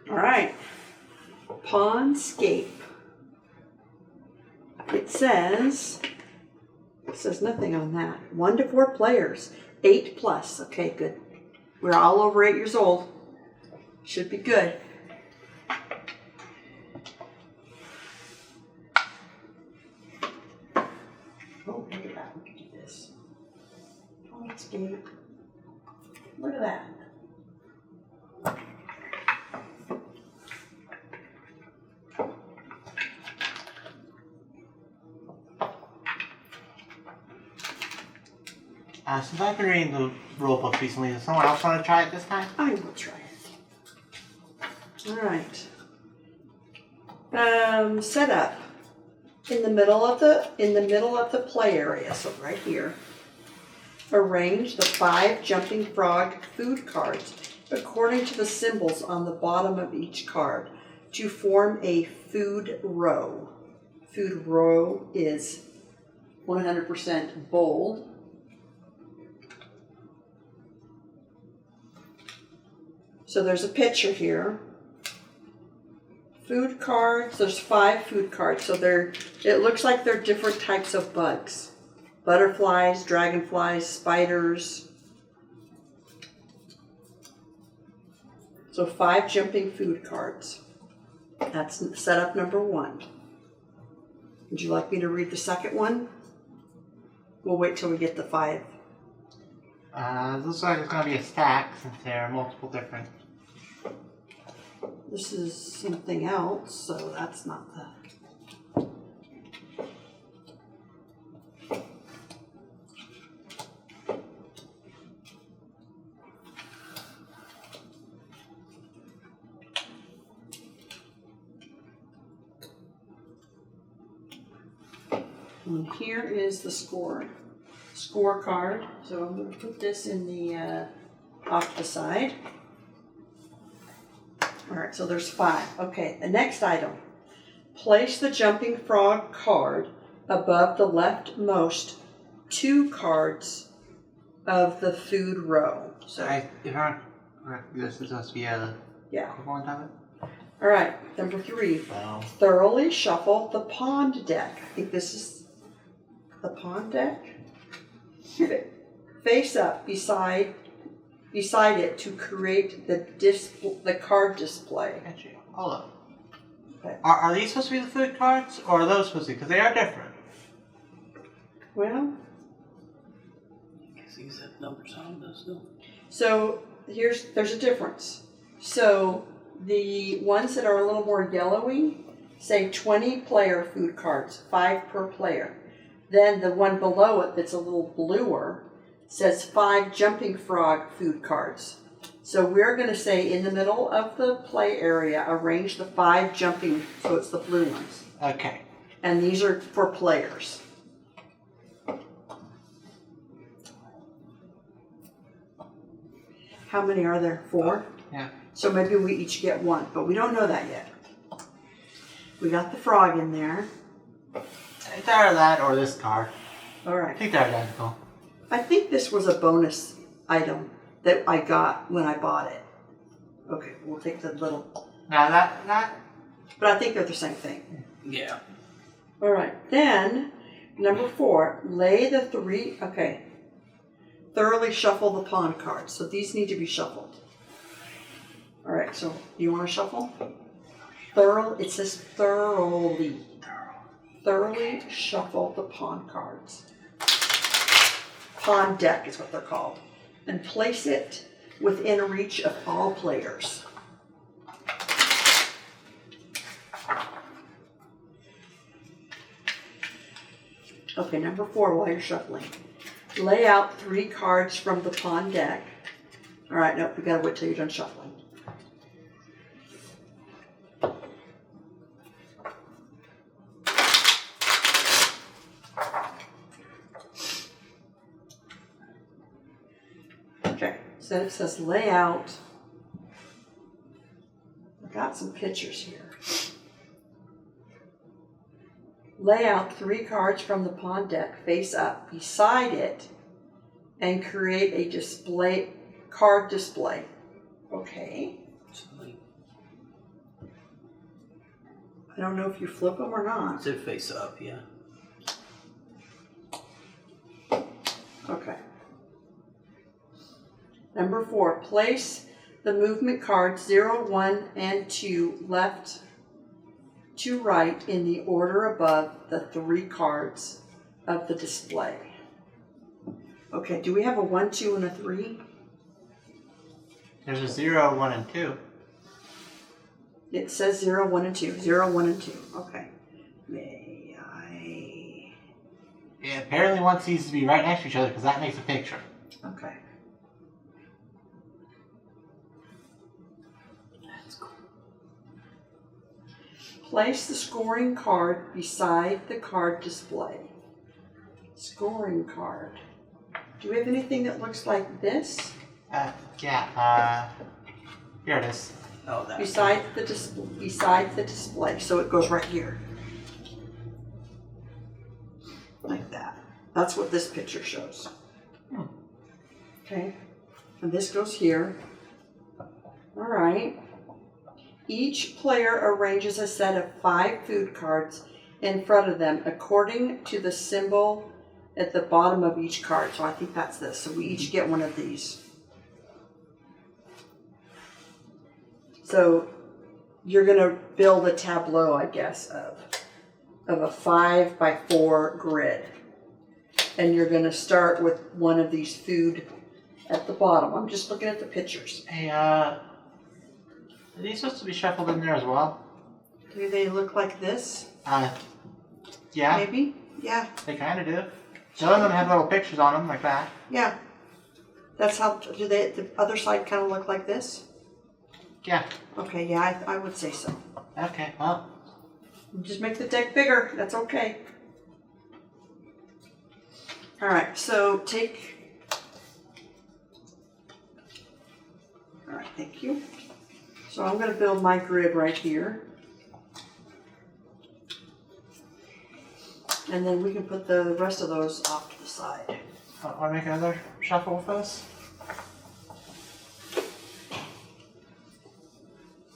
All right. Pondscape. It says nothing on that. 1 to 4 players, 8 plus. Okay, good. We're all over 8 years old. Should be good. Oh, look at that. We can do this. Pondscape. Look at that. Since I've been reading the rule book recently, does someone else want to try it this time? I will try it. All right. Set up in the middle of the play area. So right here. Arrange the 5 jumping frog food cards according to the symbols on the bottom of each card to form a food row. Food row is 100% bold. So there's a picture here. Food cards, there's 5 food cards. So it looks like they're different types of bugs. Butterflies, dragonflies, spiders. So 5 jumping food cards. That's setup number 1. Would you like me to read the second one? We'll wait till we get the 5. It looks like it's going to be a stack since there are multiple different. This is something else, so that's not the... And here is the scorecard. So I'm going to put this in the off the side. All right, so there's 5. Okay, the next item. Place the jumping frog card above the leftmost 2 cards of the food row. So If I'm correct, this is supposed to be a equivalent of it? All right, number 3. Wow. Thoroughly shuffle the pond deck. I think this is the pond deck. Face up beside it to create the card display. Got you. Hold up. Okay. Are these supposed to be the food cards, or are those supposed to be? Because they are different. Well, I guess these have numbers on those, no? so there's a difference. So the ones that are a little more yellowy say 20 player food cards, 5 per player. Then the one below it that's a little bluer says 5 jumping frog food cards. So we're going to say in the middle of the play area, arrange the 5 jumping, so it's the blue ones. Okay. And these are for players. How many are there? 4? Yeah. So maybe we each get 1, but we don't know that yet. We got the frog in there. It's either that or this card. All I right. think they're identical. I think this was a bonus item that I got when I bought it. Okay, we'll take the little... Now that... But I think they're the same thing. Yeah. All right. Then, number 4, lay the 3... Okay. Thoroughly shuffle the pawn cards. So these need to be shuffled. All right, so you want to shuffle? It says thoroughly. Thoroughly shuffle the pawn cards. Pawn deck is what they're called. And place it within reach of all players. Okay, number 4, while you're shuffling. Lay out 3 cards from the pawn deck. All right, nope, we gotta wait till you're done shuffling. Okay, so it says lay out. I've got some pictures here. Lay out 3 cards from the pawn deck face up beside it and create a card display. Okay. So like I don't know if you flip them or not. Is it face up? Yeah. Okay. Number 4, place the movement cards 0, 1, and 2 left to right in the order above the 3 cards of the display. Okay, do we have a 1, 2, and a 3? There's a 0, 1, and 2. It says 0, 1, and 2. 0, 1, and 2. Okay. May I? Yeah, apparently one needs to be right next to each other because that makes a picture. Okay. That's cool. Place the scoring card beside the card display. Scoring card. Do we have anything that looks like this? Yeah, here it is. Oh, that. Beside the display. So it goes right here. Like that. That's what this picture shows. Okay. And this goes here. All right. Each player arranges a set of 5 food cards in front of them according to the symbol at the bottom of each card. So I think that's this. So we each get one of these. So you're going to build a tableau, I guess, of a 5 by 4 grid. And you're going to start with one of these food at the bottom. I'm just looking at the pictures. Hey, are these supposed to be shuffled in there as well? Do they look like this? Yeah. Maybe? Yeah. They kind of do. Some of them have little pictures on them like that. Yeah. That's how, do they, the other side kind of look like this? Yeah. Okay, yeah, I would say so. Okay, well. Just make the deck bigger, that's okay. All right, so all right, thank you. So I'm gonna build my grid right here. And then we can put the rest of those off to the side. Want to make another shuffle with us?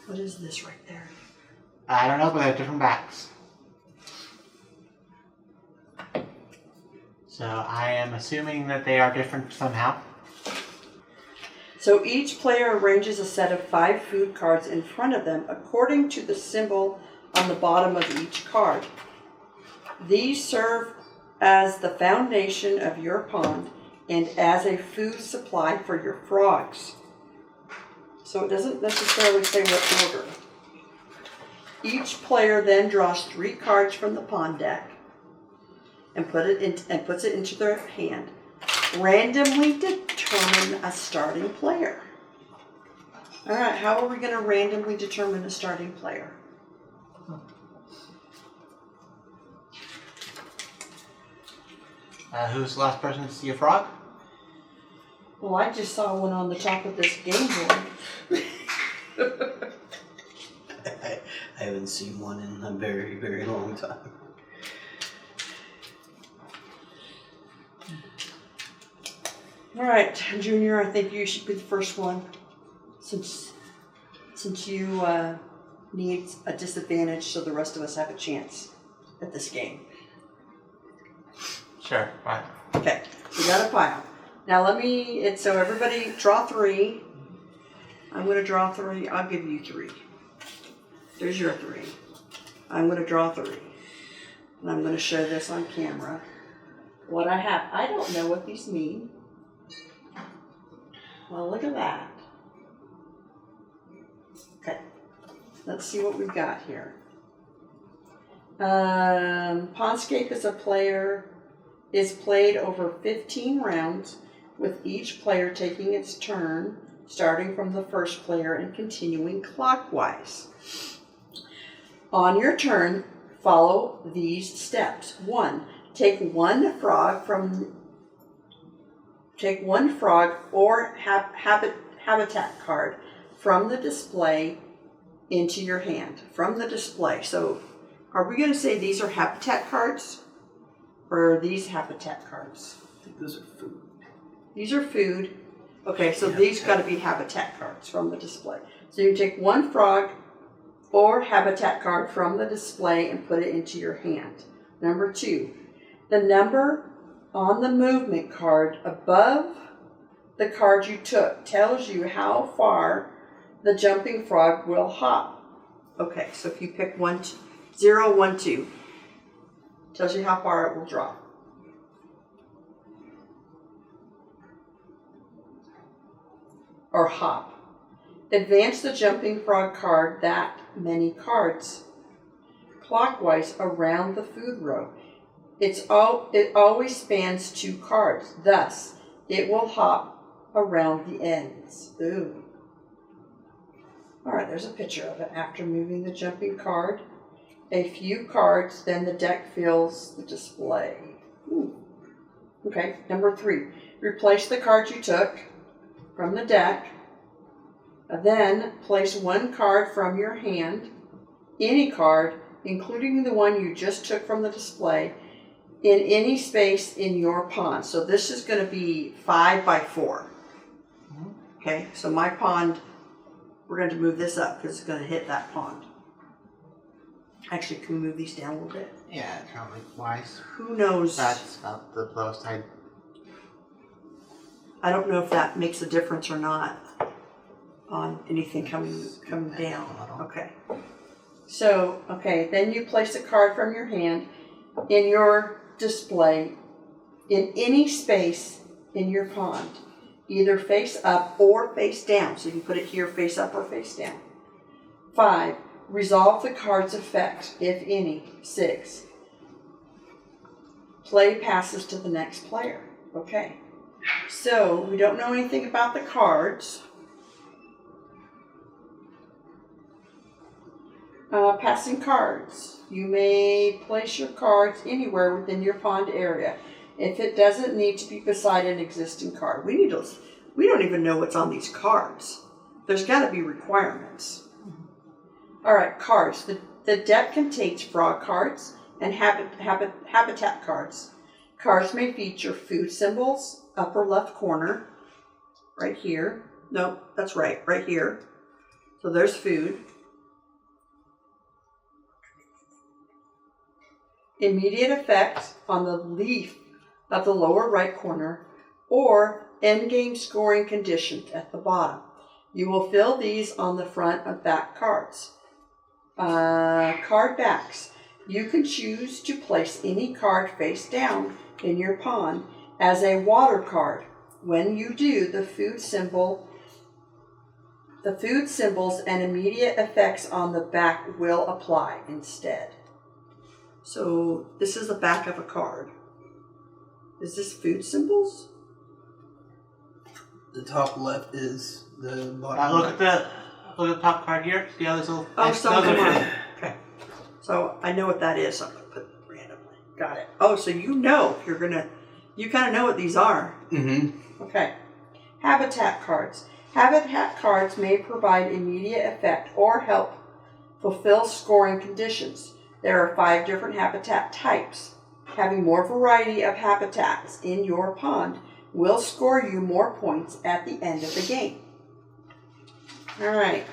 What is this right there? I don't know, but they have different backs. So I am assuming that they are different somehow. So each player arranges a set of 5 food cards in front of them according to the symbol on the bottom of each card. These serve as the foundation of your pond and as a food supply for your frogs. So it doesn't necessarily say what order. Each player then draws 3 cards from the pond deck and puts it into their hand. Randomly determine a starting player. All right, how are we going to randomly determine a starting player? Who's the last person to see a frog? Well, I just saw one on the top of this game board. I haven't seen one in a very, very long time. All right, Junior, I think you should be the first one, since you need a disadvantage, so the rest of us have a chance at this game. Sure, fine. Okay, we got a pile. Now so everybody draw 3. I'm going to draw 3. I'll give you 3. There's your 3. I'm going to draw 3. And I'm going to show this on camera. What I have, I don't know what these mean. Well, look at that. Okay, let's see what we've got here. Pondscape is played over 15 rounds, with each player taking its turn, starting from the first player and continuing clockwise. On your turn, follow these steps. 1, take one frog or habitat card from the display into your hand. From the display. So, are we going to say these are habitat cards? Or are these habitat cards? I think those are food. These are food. Okay, so these got to be habitat cards from the display. So you can take one frog or habitat card from the display and put it into your hand. Number 2, the number on the movement card above the card you took tells you how far the jumping frog will hop. Okay, so if you pick 0, 1, 2, tells you how far it will drop. Or hop. Advance the jumping frog card that many cards clockwise around the food row. It always spans 2 cards, thus it will hop around the ends. Ooh. Alright, there's a picture of it. After moving the jumping card a few cards, then the deck fills the display. Ooh. Okay, number 3. Replace the cards you took from the deck. Then place 1 card from your hand, any card, including the one you just took from the display, in any space in your pond. So this is going to be 5 by 4. Okay, so my pond, we're going to move this up because it's going to hit that pond. Actually, can we move these down a little bit? Yeah, probably wise. Who knows? That's about the lowest side. I don't know if that makes a difference or not on anything coming down. Okay. So, okay, then you place a card from your hand in your display in any space in your pond, either face up or face down. So you can put it here, face up or face down. 5. Resolve the card's effect, if any. 6. Play passes to the next player. Okay. So we don't know anything about the cards. Passing cards. You may place your cards anywhere within your pond area if it doesn't need to be beside an existing card. We don't even know what's on these cards. There's got to be requirements. All right, cards. The deck contains frog cards and habitat cards. Cards may feature food symbols, upper left corner, right here. No, that's right here. So there's food. Immediate effect on the leaf of the lower right corner, or endgame scoring conditions at the bottom. You will fill these on the front and back cards. Card backs. You can choose to place any card face down in your pond as a water card. When you do, the food symbols and immediate effects on the back will apply instead. So this is the back of a card. Is this food symbols? The top left is the bottom. Look at the top card here. See how this little... Oh, some of them are. Okay. So I know what that is. I'm going to put it randomly. Got it. Oh, so you know if you're going to... You kind of know what these are. Mm-hmm. Okay. Habitat cards. Habitat cards may provide immediate effect or help fulfill scoring conditions. There are 5 different habitat types. Having more variety of habitats in your pond will score you more points at the end of the game. All right.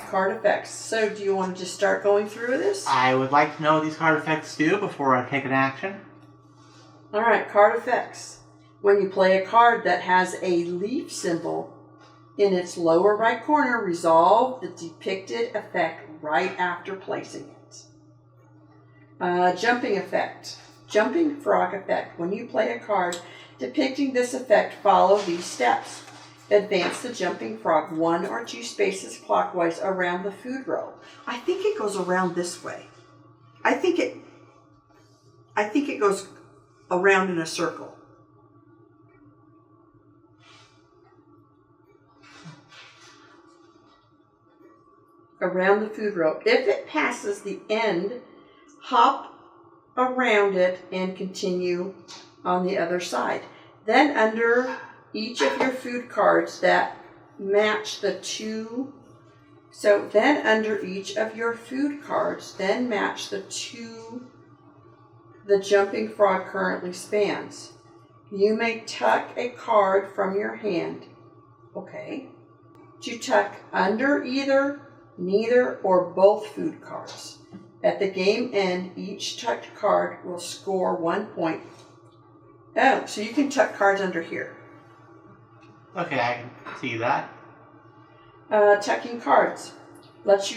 Card effects. So do you want to just start going through this? I would like to know what these card effects do before I take an action. All right, card effects. When you play a card that has a leaf symbol in its lower right corner, resolve the depicted effect right after placing it. Jumping effect. Jumping frog effect. When you play a card depicting this effect, follow these steps. Advance the jumping frog 1 or 2 spaces clockwise around the food row. I think it goes around this way. I think it goes around in a circle. Around the food row. If it passes the end, hop around it and continue on the other side. Then under each of your food cards that match the 2, so then under each of your food cards, then match the 2 the jumping frog currently spans. You may tuck a card from your hand. Okay. to tuck under either, neither, or both food cards. At the game end, each tucked card will score 1 point. Oh, so you can tuck cards under here. Okay, I can see that. Tucking cards lets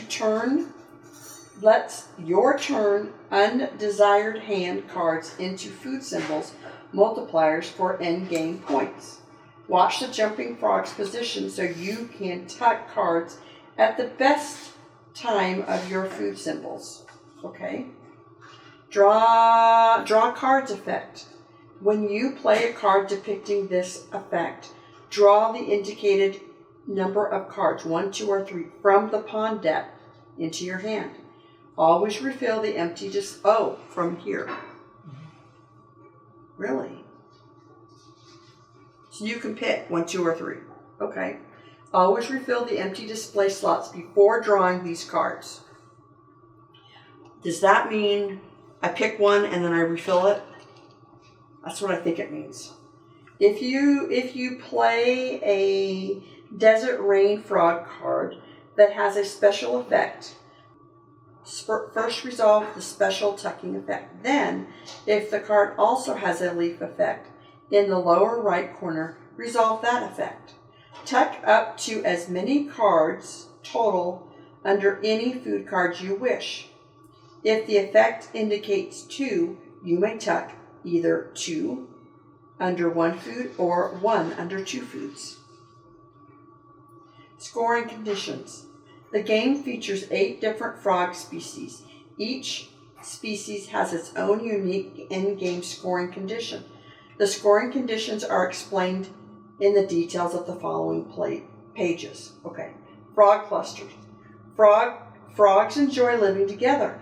your turn undesired hand cards into food symbols multipliers for end game points. Watch the jumping frog's position so you can tuck cards at the best time of your food symbols. Okay. Draw cards effect. When you play a card depicting this effect, draw the indicated number of cards, 1, 2, or 3, from the pawn deck into your hand. Always refill the empty from here. Really? So you can pick 1, 2, or 3. Okay. Always refill the empty display slots before drawing these cards. Does that mean I pick one and then I refill it? That's what I think it means. If you play a Desert Rain Frog card that has a special effect, first resolve the special tucking effect. Then, if the card also has a leaf effect, in the lower right corner, resolve that effect. Tuck up to as many cards total under any food cards you wish. If the effect indicates 2, you may tuck either 2 under 1 food or 1 under 2 foods. Scoring conditions. The game features 8 different frog species. Each species has its own unique in-game scoring condition. The scoring conditions are explained in the details of the following pages. Okay. Frog clusters. Frogs enjoy living together.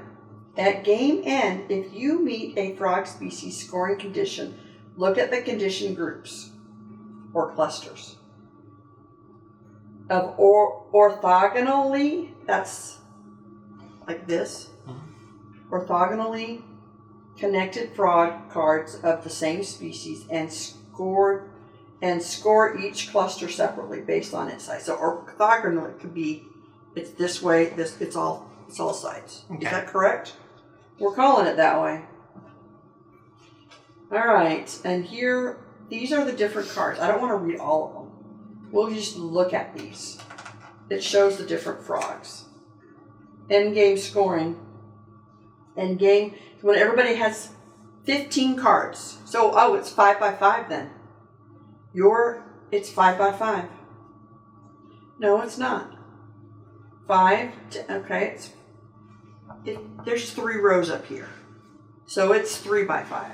At game end, if you meet a frog species scoring condition, look at the condition groups or clusters. Of orthogonally, that's like this, orthogonally connected frog cards of the same species and score each cluster separately based on its size. So orthogonally could be it's this way, it's all sides. Okay. Is that correct? We're calling it that way. All right, and here these are the different cards. I don't want to read all of them. We'll just look at these. It shows the different frogs. End game scoring. End game when everybody has 15 cards. So it's 5 by 5 then. It's 5 by 5. No, it's not. 5. Okay, there's 3 rows up here, so it's 3 by 5.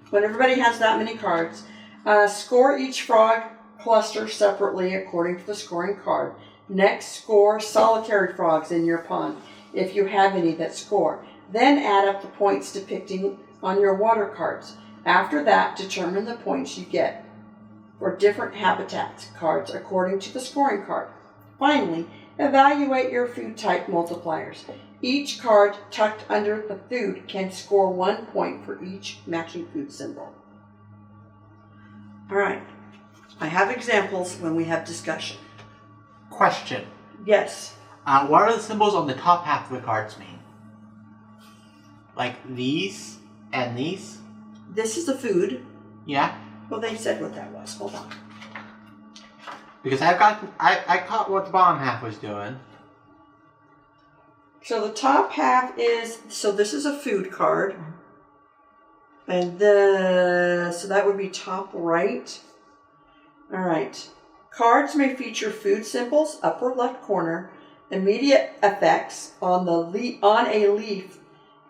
When everybody has that many cards, score each frog cluster separately according to the scoring card. Next, score solitary frogs in your pond, if you have any that score. Then add up the points depicting on your water cards. After that, determine the points you get for different habitats cards according to the scoring card. Finally, evaluate your food type multipliers. Each card tucked under the food can score 1 point for each matching food symbol. All right. I have examples when we have discussion. Question. Yes. What are the symbols on the top half of the cards mean? Like these and these? This is the food. Yeah. Well, they said what that was. Hold on. Because I caught what the bottom half was doing. So the top half is, so this is a food card. And so that would be top right. All right. Cards may feature food symbols, upper left corner, immediate effects on a leaf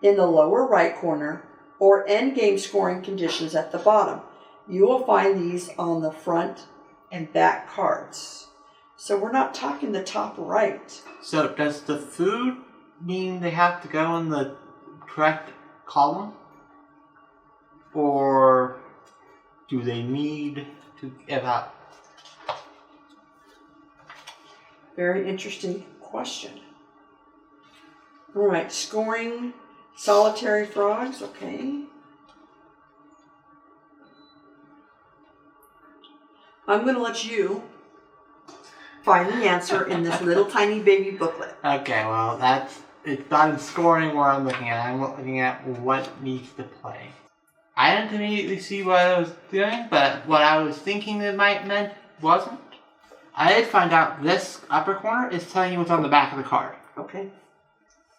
in the lower right corner, or end game scoring conditions at the bottom. You will find these on the front and back cards. So we're not talking the top right. So does the food mean they have to go in the correct column? Or do they need to give out? Very interesting question. All right, scoring solitary frogs, okay. I'm going to let you find the answer in this little tiny baby booklet. Okay, well, it's not in scoring where I'm looking at. I'm looking at what needs to play. I didn't immediately see what I was doing, but what I was thinking it might meant wasn't. I did find out this upper corner is telling you what's on the back of the card. Okay.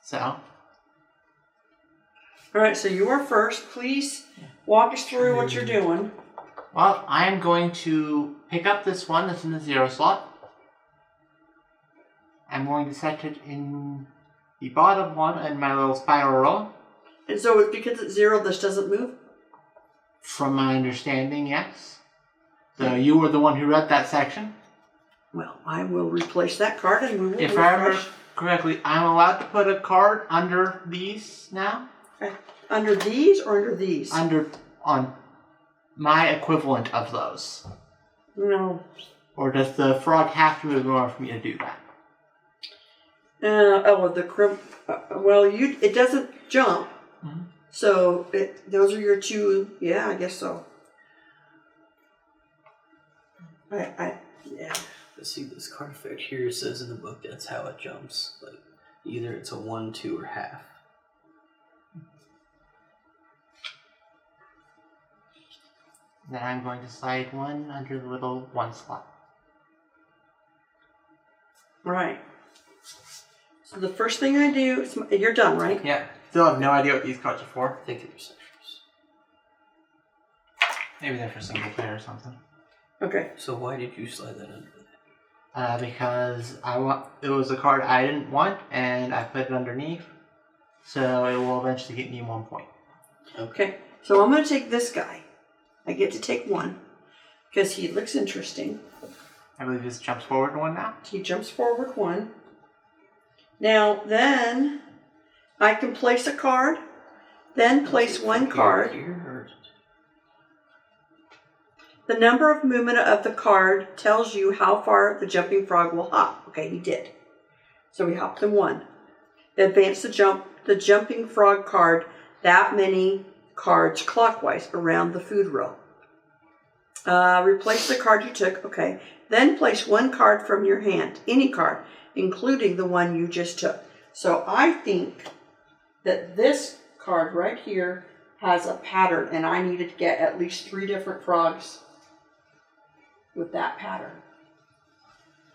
So. All right, so you are first. Please walk us through what you're doing. Well, I am going to pick up this one that's in the 0 slot. I'm going to set it in the bottom one in my little spiral roll. And so it's because it's 0, this doesn't move? From my understanding, yes. So you were the one who read that section. Well, I will replace that card and we will If I remember correctly, I'm allowed to put a card under these now? Okay. Under these or under these? On my equivalent of those. No. Or does the frog have to move in order for me to do that? Well, it doesn't jump. Mm-hmm. So those are your two. Yeah, I guess so. Yeah. See, this card effect here says in the book that's how it jumps. Like, either it's a 1, 2, or half. Then I'm going to slide one under the little 1 slot. Right. So the first thing I do is, you're done, right? Yeah. Still have no idea what these cards are for. I think they're sections. Maybe they're for single player or something. Okay. So why did you slide that under that? Because it was a card I didn't want, and I put it underneath, so it will eventually get me 1 point. Okay. So I'm going to take this guy. I get to take one because he looks interesting. I believe this jumps forward 1 now. He jumps forward 1. Now, then I can place a card, then place 1 card. Here, The number of movement of the card tells you how far the jumping frog will hop. Okay, he did. So we hopped him 1. Advance the jumping frog card that many cards clockwise around the food row. Replace the card you took. Okay. Then place 1 card from your hand, any card, including the one you just took. So I think that this card right here has a pattern, and I needed to get at least 3 different frogs with that pattern.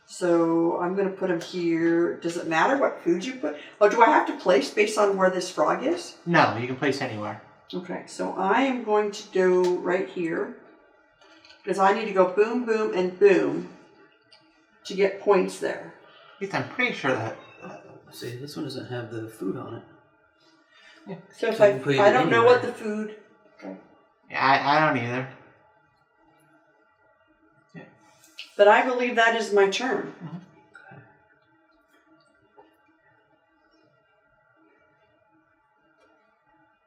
So I'm going to put them here. Does it matter what food you put? Oh, do I have to place based on where this frog is? No, you can place anywhere. Okay, so I am going to do right here, because I need to go boom, boom, and boom to get points there. At least I'm pretty sure that. See, this one doesn't have the food on it. Yeah. So if So you can put it I don't know anywhere. what the food. Okay. Yeah, I don't either. But I believe that is my turn. Okay.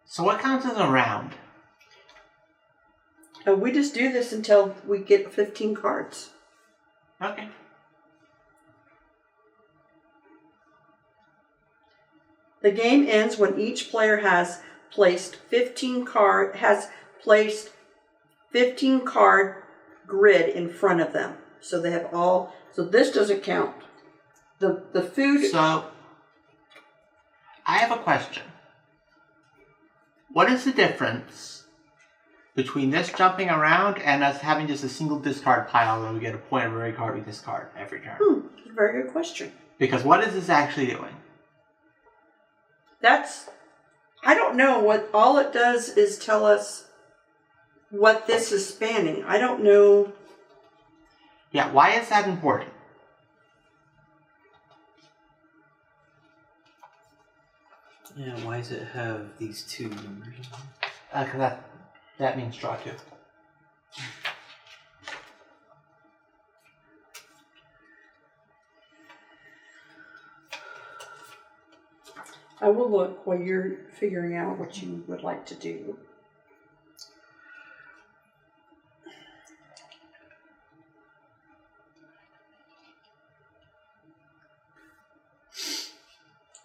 So what counts as a round? We just do this until we get 15 cards. Okay. The game ends when each player has placed 15 card grid in front of them. So they have all. So this doesn't count. The food. So I have a question. What is the difference between this jumping around and us having just a single discard pile where we get a point of every card we discard every turn? Very good question. Because what is this actually doing? I don't know what, all it does is tell us what this is spanning. I don't know. Yeah, why is that important? Yeah, why does it have these 2 numbers? Because that means draw 2. I will look while you're figuring out what you would like to do.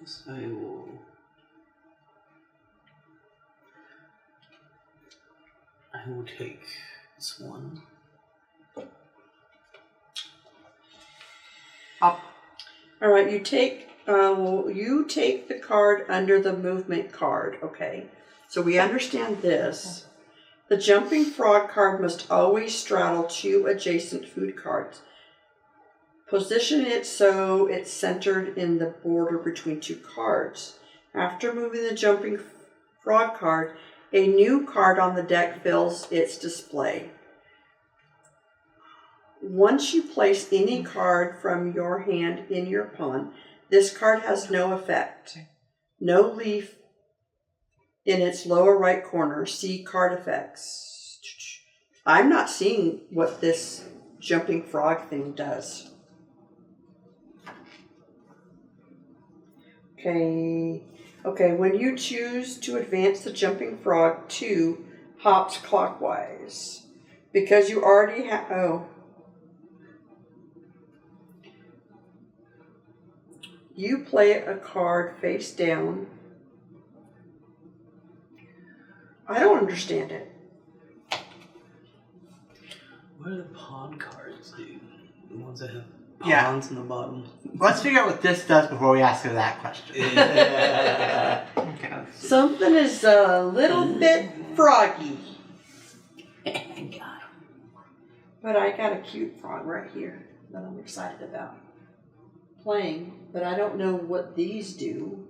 So I will take this one. Up. All right, you take the card under the movement card, okay? So we understand this. The jumping frog card must always straddle 2 adjacent food cards. Position it so it's centered in the border between 2 cards. After moving the jumping frog card, a new card on the deck fills its display. Once you place any card from your hand in your pawn, this card has no effect. No leaf in its lower right corner. See card effects. I'm not seeing what this jumping frog thing does. Okay, when you choose to advance the jumping frog 2 hops clockwise, because you already have, you play a card face down. I don't understand it. What do the pawn cards do? The ones that have Yeah. pawns in the bottom. Let's figure out what this does before we ask her that question. Okay, let's see. Something is a little bit froggy. Got him. But I got a cute frog right here that I'm excited about playing, but I don't know what these do.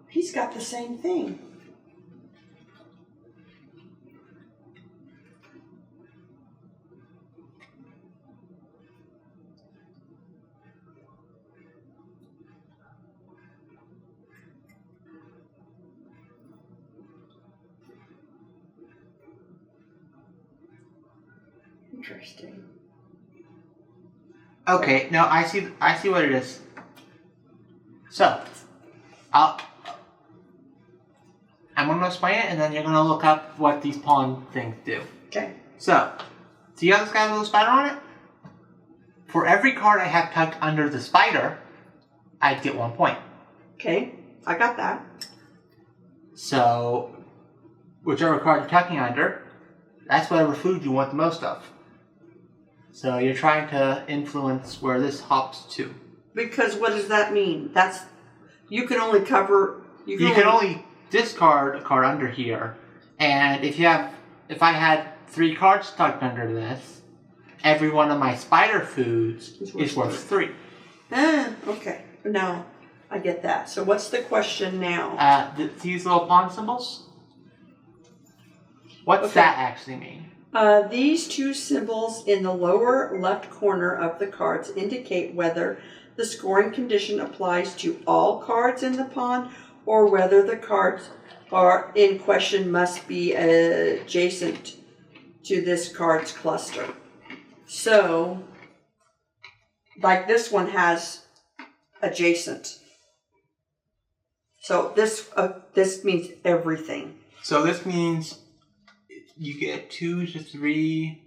He's got the same thing. Interesting. Okay, no, I see what it is. So, I'm going to explain it, and then you're going to look up what these pawn things do. Okay. So, see how this guy has a little spider on it? For every card I have tucked under the spider, I'd get 1 point. Okay, I got that. So, whichever card you're tucking under, that's whatever food you want the most of. So you're trying to influence where this hops to. Because what does that mean? That's you can only cover. You can only discard a card under here, and if I had 3 cards tucked under this, every one of my spider foods is worth 3. Okay. No, I get that. So what's the question now? These little pawn symbols. What's Okay. that actually mean? These 2 symbols in the lower left corner of the cards indicate whether the scoring condition applies to all cards in the pawn or whether the cards are in question must be adjacent to this card's cluster. So, like this one has adjacent. So this means everything. So this means you get 2 to 3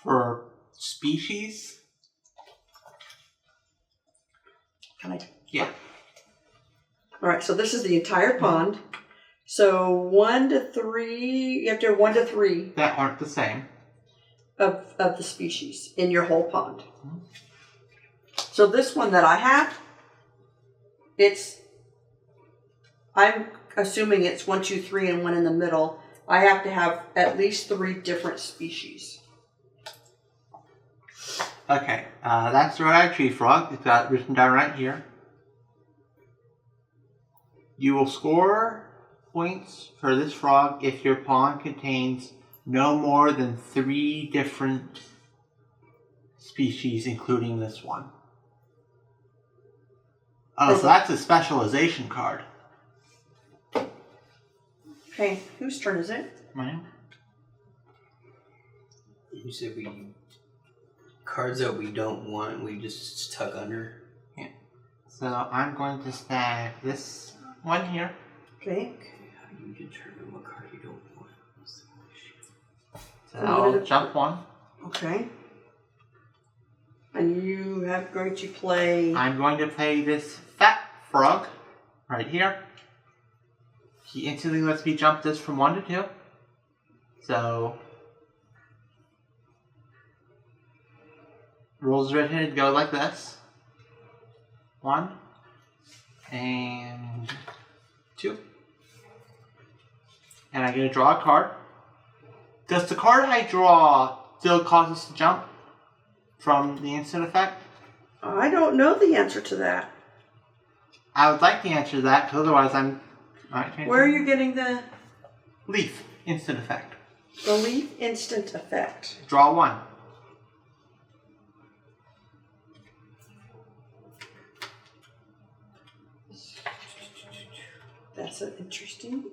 for species. Can I? Yeah. All right, so this is the entire pond. So 1 to 3, you have to have 1 to 3 That aren't the same. of the species in your whole pond. So this one that I have, I'm assuming it's 1, 2, 3 and 1 in the middle. I have to have at least 3 different species. Okay, that's the red-eyed tree frog. It's got written down right here. You will score points for this frog if your pawn contains no more than 3 different species, including this one. Oh, so that's a specialization card. Okay, whose turn is it? Mine. You said cards that we don't want, we just tuck under. Yeah. So I'm going to snag this one here. Okay. How do you determine what card you don't want? So I'll jump 1. Okay. And you have going to play... I'm going to play this fat frog right here. He instantly lets me jump this from 1 to 2. So rules written go like this. 1 and 2. And I get to draw a card. Does the card I draw still cause us to jump from the instant effect? I don't know the answer to that. I would like the answer to that, because otherwise I'm... Where are you getting the Leaf, instant effect. leaf instant effect? Draw 1. That's an interesting.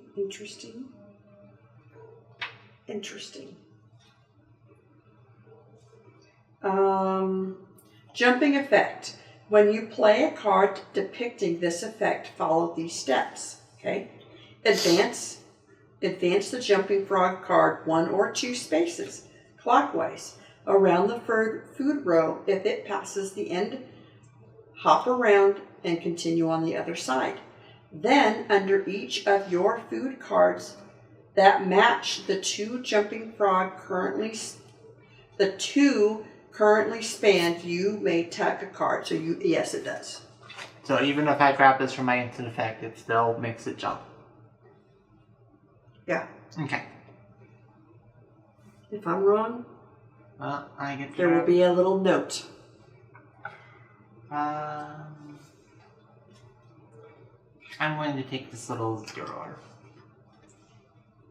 Jumping effect. When you play a card depicting this effect, follow these steps. Okay? Advance the jumping frog card 1 or 2 spaces clockwise around the food row. If it passes the end, hop around and continue on the other side. Then, under each of your food cards that match the 2 jumping frog currently spanned, you may tuck a card. So yes, it does. So even if I grab this from my instant effect, it still makes it jump. Yeah. Okay. If I'm wrong, Well, I get to there will be a little note. I'm going to take this little 0.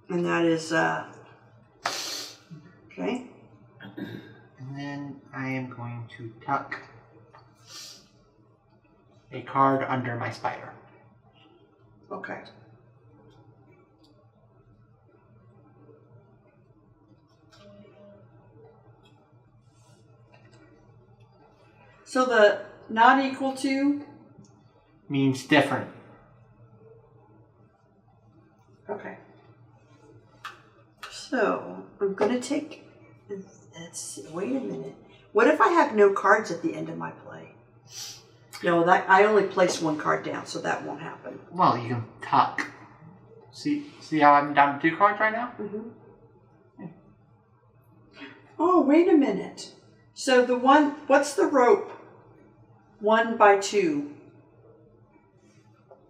And that is, okay. And then I am going to tuck a card under my spider. Okay. So the not equal to, Means different. okay. So I'm going to take, let's see, wait a minute. What if I have no cards at the end of my play? No, that I only placed 1 card down, so that won't happen. Well, you can tuck. See how I'm down to 2 cards right now? Mm-hmm. Oh, wait a minute. So the one, what's the rope? 1 by 2.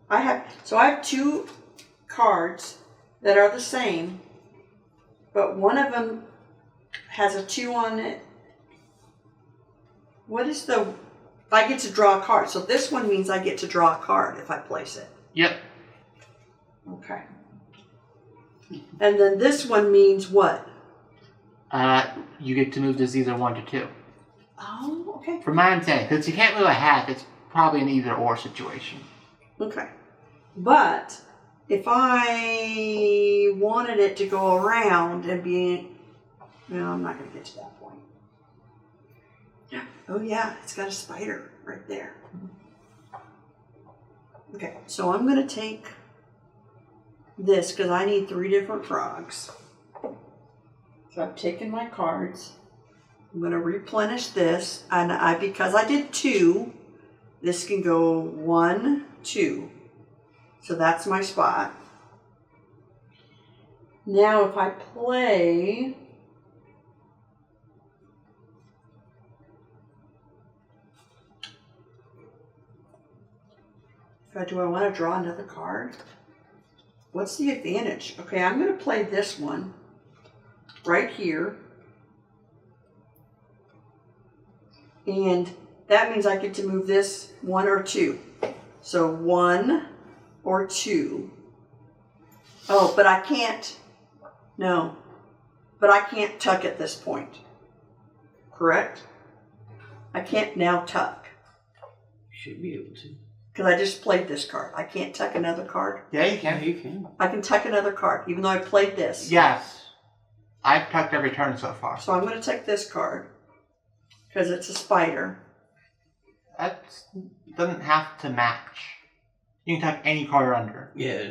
I have 2 cards that are the same, but one of them has a 2 on it. What is the... I get to draw a card. So this one means I get to draw a card if I place it. Yep. Okay. And then this one means what? You get to move this either 1 to 2. Oh, okay. From my understanding, because you can't move a half, it's probably an either or situation. Okay. But if I wanted it to go around and be... No, I'm not going to get to that point. Oh yeah, it's got a spider right there. Okay, so I'm going to take this because I need 3 different frogs. So I've taken my cards. I'm going to replenish this, and because I did 2, this can go 1, 2. So that's my spot. Now if I play... Do I want to draw another card? What's the advantage? Okay, I'm going to play this one right here. And that means I get to move this 1 or 2. So 1 or 2. Oh, but I can't. No. But I can't tuck at this point. Correct? I can't now tuck. You should be able to. Because I just played this card. I can't tuck another card. Yeah, you Yeah, can. you can. I can tuck another card, even though I played this. Yes. I've tucked every turn so far. So I'm going to take this card. Because it's a spider. That doesn't have to match. You can tuck any card under. Yeah.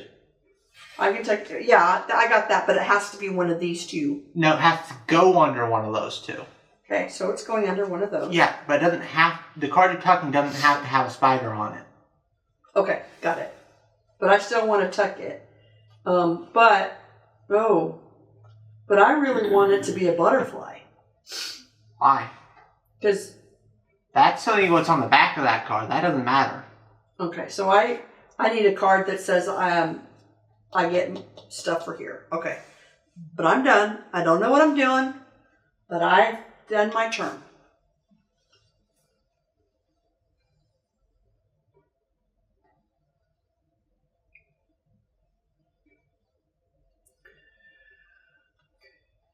I can tuck... Yeah, I got that, but it has to be one of these 2. No, it has to go under one of those 2. Okay, so it's going under one of those. Yeah, but it doesn't have... The card you're tucking doesn't have to have a spider on it. Okay, got it. But I still want to tuck it. But I really want it to be a butterfly. Why? Because That's telling you what's on the back of that card. That doesn't matter. Okay, so I need a card that says I get stuff for here. Okay. But I'm done. I don't know what I'm doing, but I've done my turn.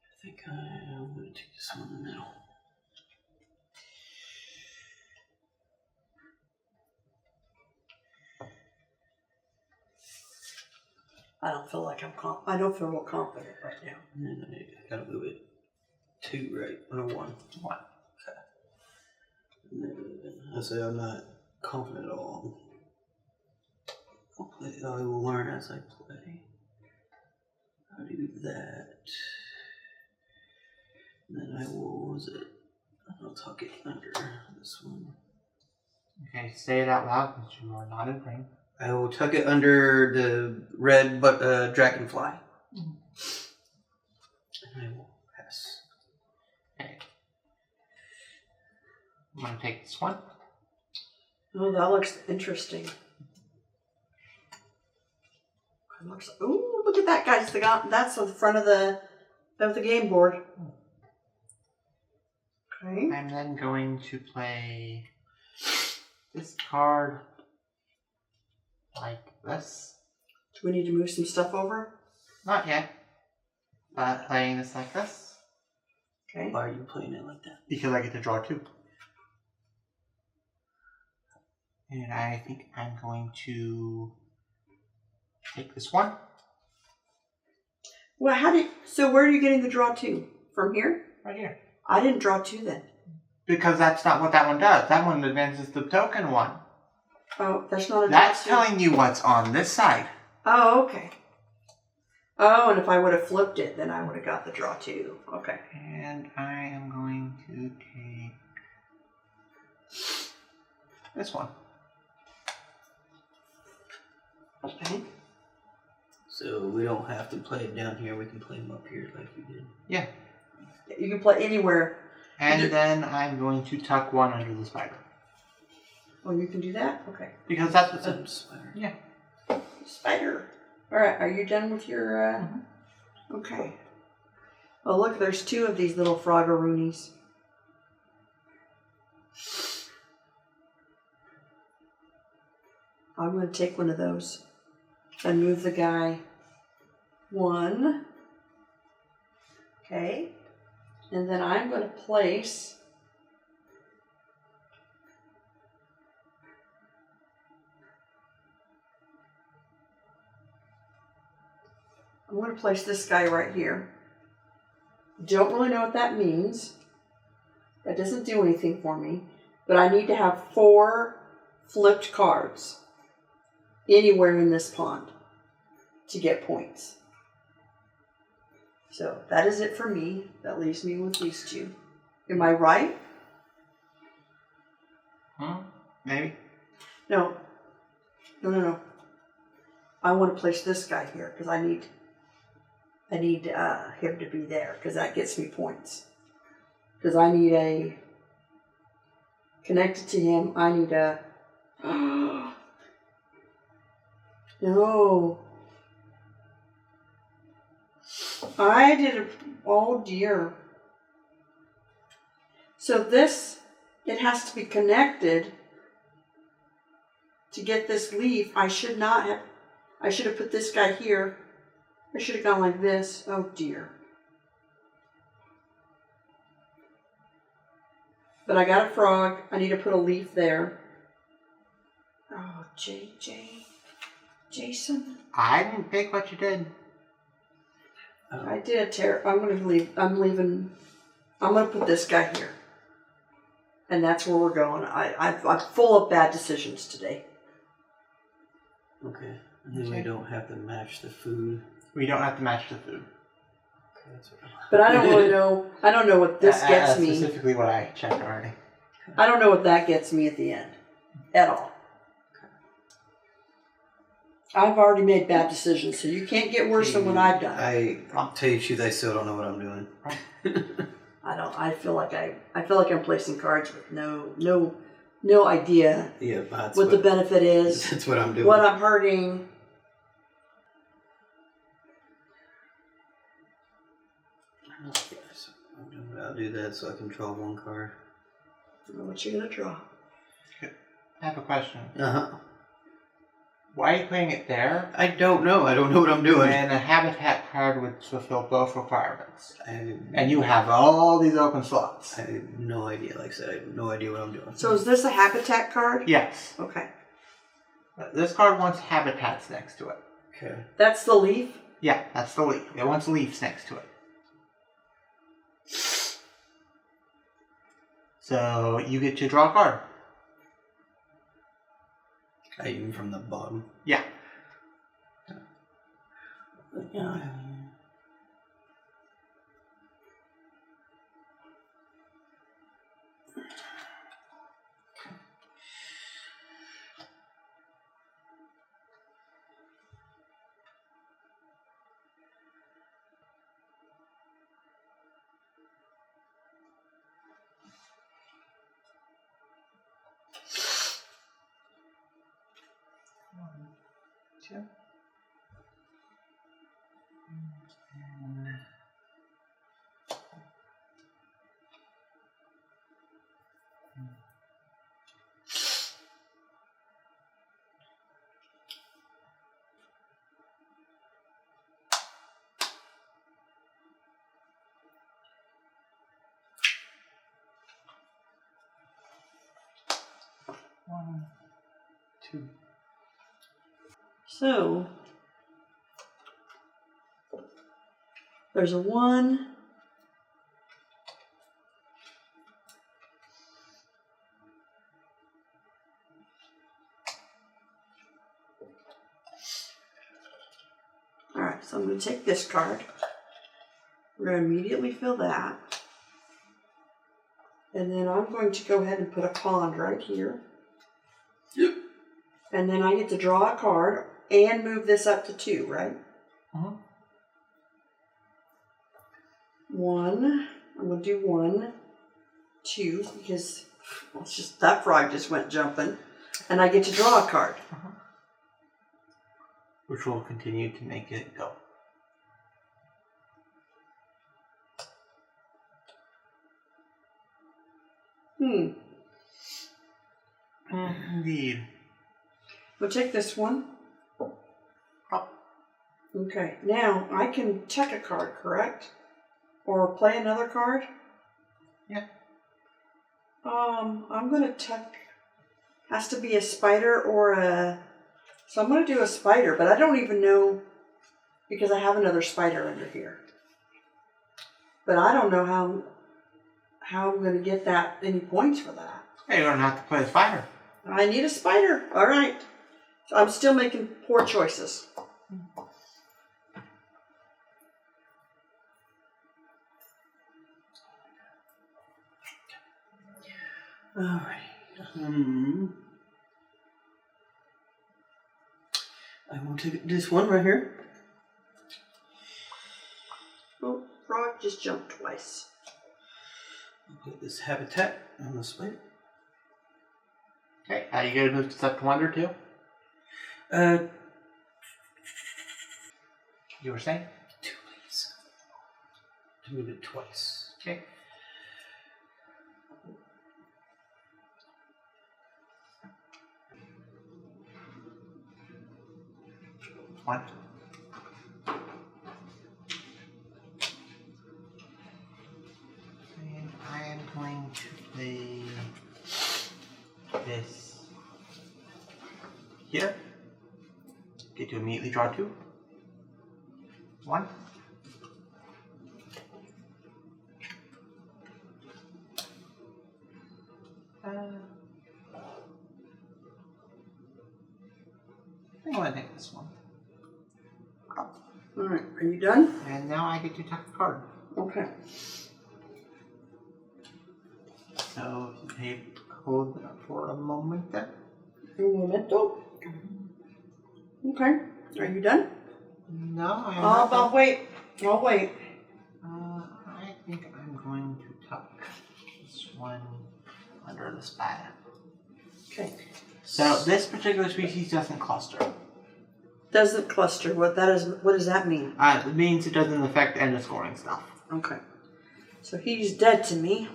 I think I'm going to take this one in the middle. I don't feel like I don't feel real confident right now. And then I gotta move it 2, right? Or 1. 1. Okay. And then I say I'm not confident at all. I will learn as I play. I'll do that. And then I will, what was it? I'll tuck it under this one. Okay, say it out loud since you are not in frame. I will tuck it under the red dragonfly. And I will pass. Okay. I'm going to take this one. Oh, that looks interesting. It looks. Ooh, look at that, guys! That's the front of the game board. Okay. I'm then going to play this card like this. Do we need to move some stuff over? Not yet. But playing this like this. Okay. Why are you playing it like that? Because I get to draw 2. And I think I'm going to take this one. Well, so where are you getting the draw 2? From here? Right here. I didn't draw 2 then. Because that's not what that one does. That one advances the token one. Oh, that's not a draw That's 2? telling you what's on this side. Oh, okay. Oh, and if I would have flipped it, then I would have got the draw 2. Okay. And I am going to take this one. Okay. So we don't have to play it down here. We can play them up here like you did. Yeah. You can play anywhere. And then I'm going to tuck one under the spider. Oh, you can do that? Okay. Because that's what's That's spider. Yeah. Spider. All right, are you done with your... Okay. Oh, look, there's 2 of these little froggeroonies. I'm going to take one of those and move the guy 1. Okay. And then I'm going to place... I'm going to place this guy right here. Don't really know what that means. That doesn't do anything for me. But I need to have 4 flipped cards anywhere in this pond to get points. So that is it for me. That leaves me with these 2. Am I right? Maybe. No. No. I want to place this guy here because I need him to be there because that gets me points. Because I need a connected to him. I need a no. I did a oh dear. So this it has to be connected to get this leaf. I should have put this guy here. I should have gone like this. Oh dear. But I got a frog. I need to put a leaf there. Oh, Jason. I didn't pick what you did. I did, I'm going to leave. I'm leaving. I'm going to put this guy here. And that's where we're going. I'm full of bad decisions today. Okay. And then we don't have to match the food. We don't have to match the food. Okay, that's what But I don't really know. I don't know what this gets me. Specifically what I checked already. I don't know what that gets me at the end. At all. I've already made bad decisions, so you can't get worse than what I've done. I'll tell you the truth, I still don't know what I'm doing. I feel like I'm placing cards with no idea Yeah, that's what the benefit is, That's what I'm doing. what I'm hurting. I'll do that so I can draw one card. What you gonna draw? I have a question. Uh-huh. Why are you putting it there? I don't know. I don't know what I'm doing. And a habitat card would fulfill both requirements. And you have all these open slots. I have no idea. Like I said, I have no idea what I'm doing. So is this a habitat card? Yes. Okay. This card wants habitats next to it. Okay. That's the leaf? Yeah, that's the leaf. It wants leaves next to it. So you get to draw a card. Even from the bottom. Yeah. Yeah. Two. One, two. So there's a 1. All right, so I'm going to take this card. We're going to immediately fill that. And then I'm going to go ahead and put a pond right here. Yep. And then I get to draw a card and move this up to 2, right? Uh-huh. 1. I'm going to do 1, 2, because it's just that frog just went jumping. And I get to draw a card. Uh-huh. Which will continue to make it go. Indeed. We'll take this one. Oh. Okay, now I can check a card, correct? Or play another card? Yeah. I'm gonna check. Has to be a spider or a. So I'm gonna do a spider, but I don't even know because I have another spider under here. But I don't know how I'm gonna get that any points for that. Hey, you don't have to play the spider. I need a spider. All right. So I'm still making poor choices. All right. I will take this one right here. Oh, frog just jumped twice. I'll put this habitat on the slate. Okay, you gotta move this up to 1 or 2? You were saying? 2, please. To move it twice. Okay. One. And I am going to play this here. Get to immediately draw 2. 1. I want to take this one. All right, are you done? And now I get to attack the card. Okay. So take hold for a moment then. Un momento. Okay. Are you done? No, I'm I'll not. wait. I'll wait. I think I'm going to This one under the spider. Okay. So this particular species doesn't cluster. Doesn't cluster. What does that mean? It means it doesn't affect end of scoring stuff. Okay. So he's dead to me.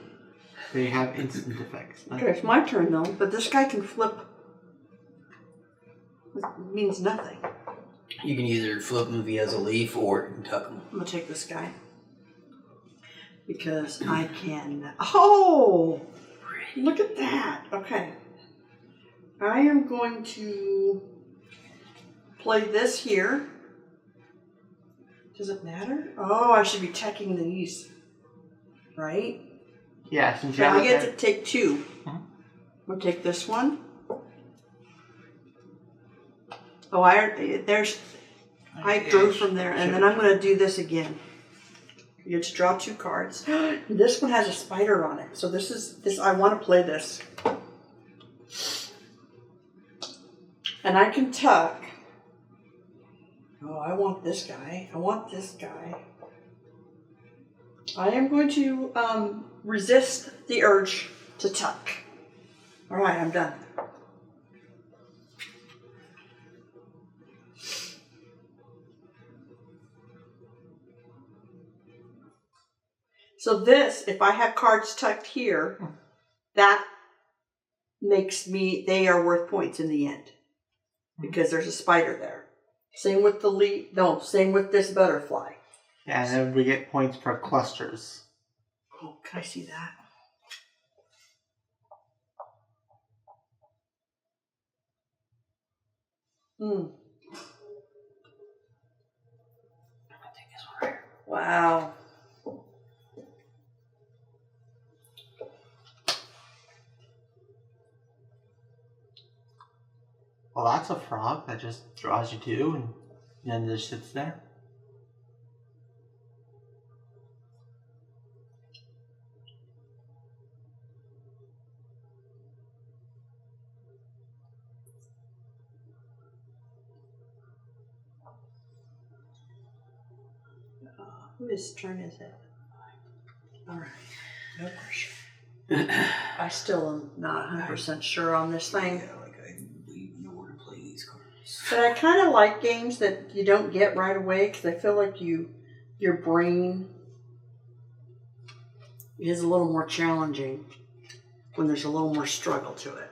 So you have instant effects. Okay, it's my turn though, but this guy can flip. It means nothing. You can either flip him if he has a leaf or you can tuck him. I'm gonna take this guy. Because I can. Oh! Look at that. Okay. I am going to play this here. Does it matter? Oh, I should be checking these. Right? Yeah, since you So I have get that- to take two. Mhm. We'll take this one. Oh, I drew from there, and then I'm going to do this again. You get to draw two cards. This one has a spider on it, so this. I want to play this, and I can tuck. Oh, I want this guy. I want this guy. I am going to resist the urge to tuck. All right, I'm done. So this, if I have cards tucked here, that makes they are worth points in the end. Because there's a spider there. Same with same with this butterfly. Yeah, and then we get points per clusters. Oh, can I see that? I'll take this one right here. Wow. Well, that's a frog that just draws you two and then just sits there. Whose turn is it? All right. No pressure. I still am not 100% sure on this thing. Yeah, like I don't even know where to play these cards. But I kind of like games that you don't get right away because I feel like your brain is a little more challenging when there's a little more struggle to it.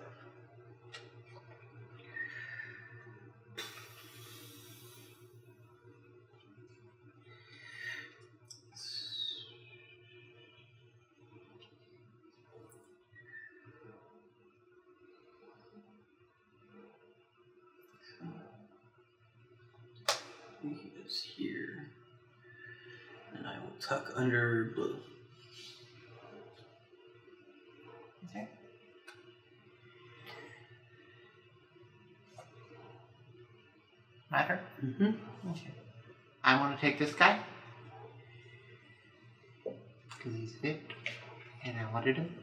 He is here. And I will tuck under blue. Okay. Matter? Mm-hmm. Okay. I want to take this guy. Because he's big. And I wanted him.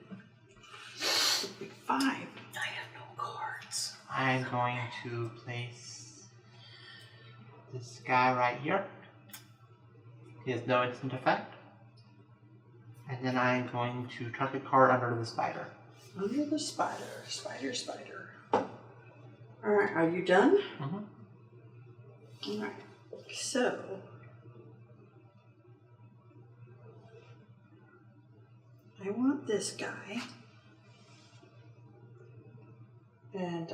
5. I have no cards. I'm going to place this guy right here. He has no instant effect. And then I'm going to tuck a card under the spider. Under the spider. Spider. Alright, are you done? Mm-hmm. Alright. So I want this guy. And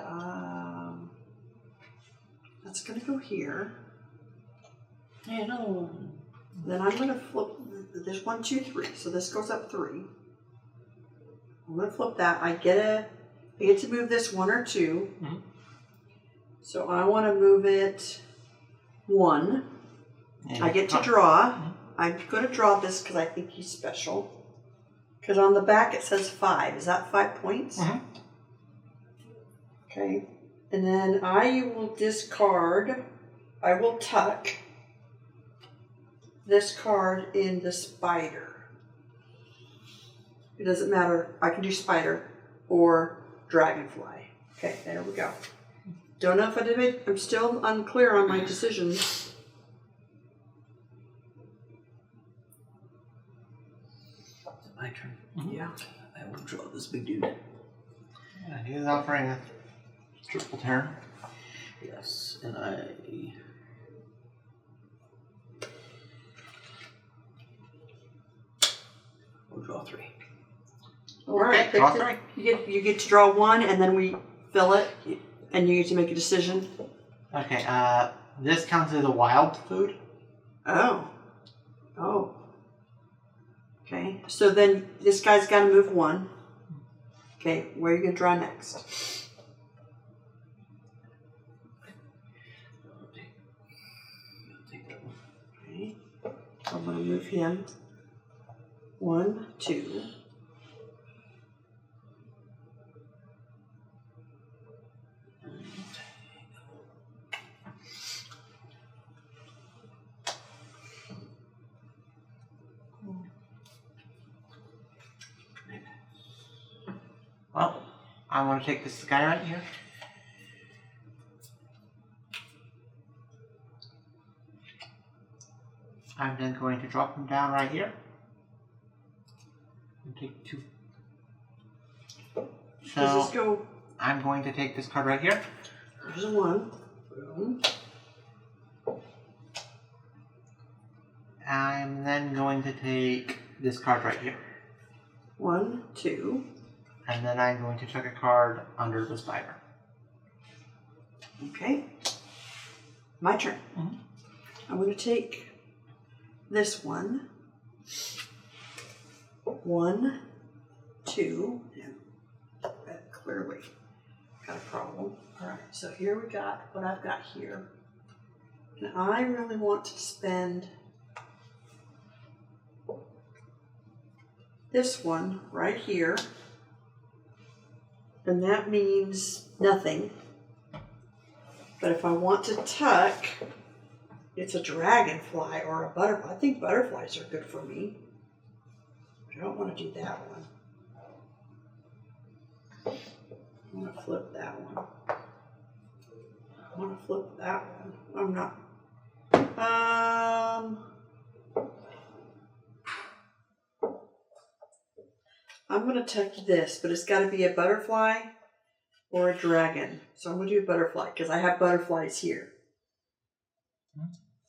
that's gonna go here. Yeah, another one. Then I'm gonna flip. There's 1, 2, 3. So this goes up 3. I'm gonna flip that. I get to move this 1 or 2. Mm-hmm. So I want to move it 1. And I get to draw. I'm gonna draw this because I think he's special. Because on the back it says 5. Is that 5 points? Mm-hmm. Okay. And then I will discard. I will tuck this card in the spider. It doesn't matter. I can do spider or dragonfly. Okay, there we go. Don't know if I did it. I'm still unclear on my decisions. My turn. Yeah. I will draw this big dude. Yeah, he's offering a triple turn. Yes, and I will draw 3. All right, draw pick 3. You get to draw 1, and then we fill it, and you get to make a decision. Okay, this counts as a wild food. Oh. Okay, so then this guy's got to move 1. Okay, where are you going to draw next? I'll take that one. Okay, so I'm going to move him. 1, 2. Well, I want to take this guy right here. I'm then going to drop him down right here. And take 2. Does this So go? I'm going to take this card right here. There's a 1. Boom. I'm then going to take this card right here. 1, 2. And then I'm going to chuck a card under the spider. Okay. My turn. Mhm. I'm going to take this one. 1, 2. And that clearly got a problem. All right, so here we got what I've got here. And I really want to spend this one right here. And that means nothing. But if I want to tuck, it's a dragonfly or a butterfly. I think butterflies are good for me. I don't want to do that one. I'm going to flip that one. I want to flip that one. I'm not. I'm going to tuck this, but it's got to be a butterfly or a dragon. So I'm going to do a butterfly because I have butterflies here.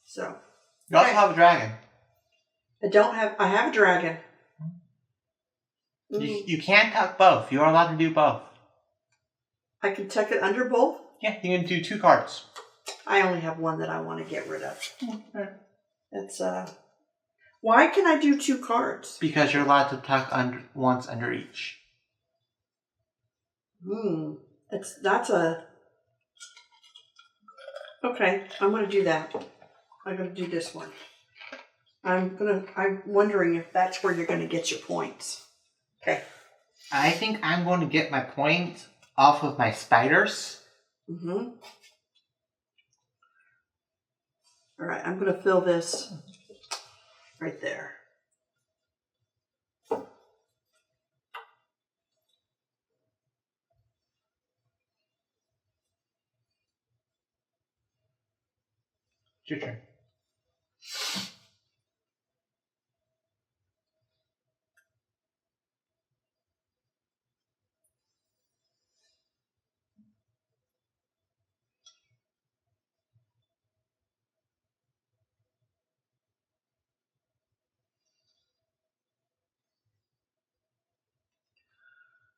So. You also have a dragon. I have a dragon. You can tuck both. You are allowed to do both. I can tuck it under both. Yeah, you can do 2 cards. I only have one that I want to get rid of. That's why can I do 2 cards? Because you're allowed to tuck once under each. That's a okay. I'm gonna do that. I'm gonna do this one. I'm wondering if that's where you're gonna get your points. Okay. I think I'm going to get my points off of my spiders. All right, I'm gonna fill this right there. It's your turn.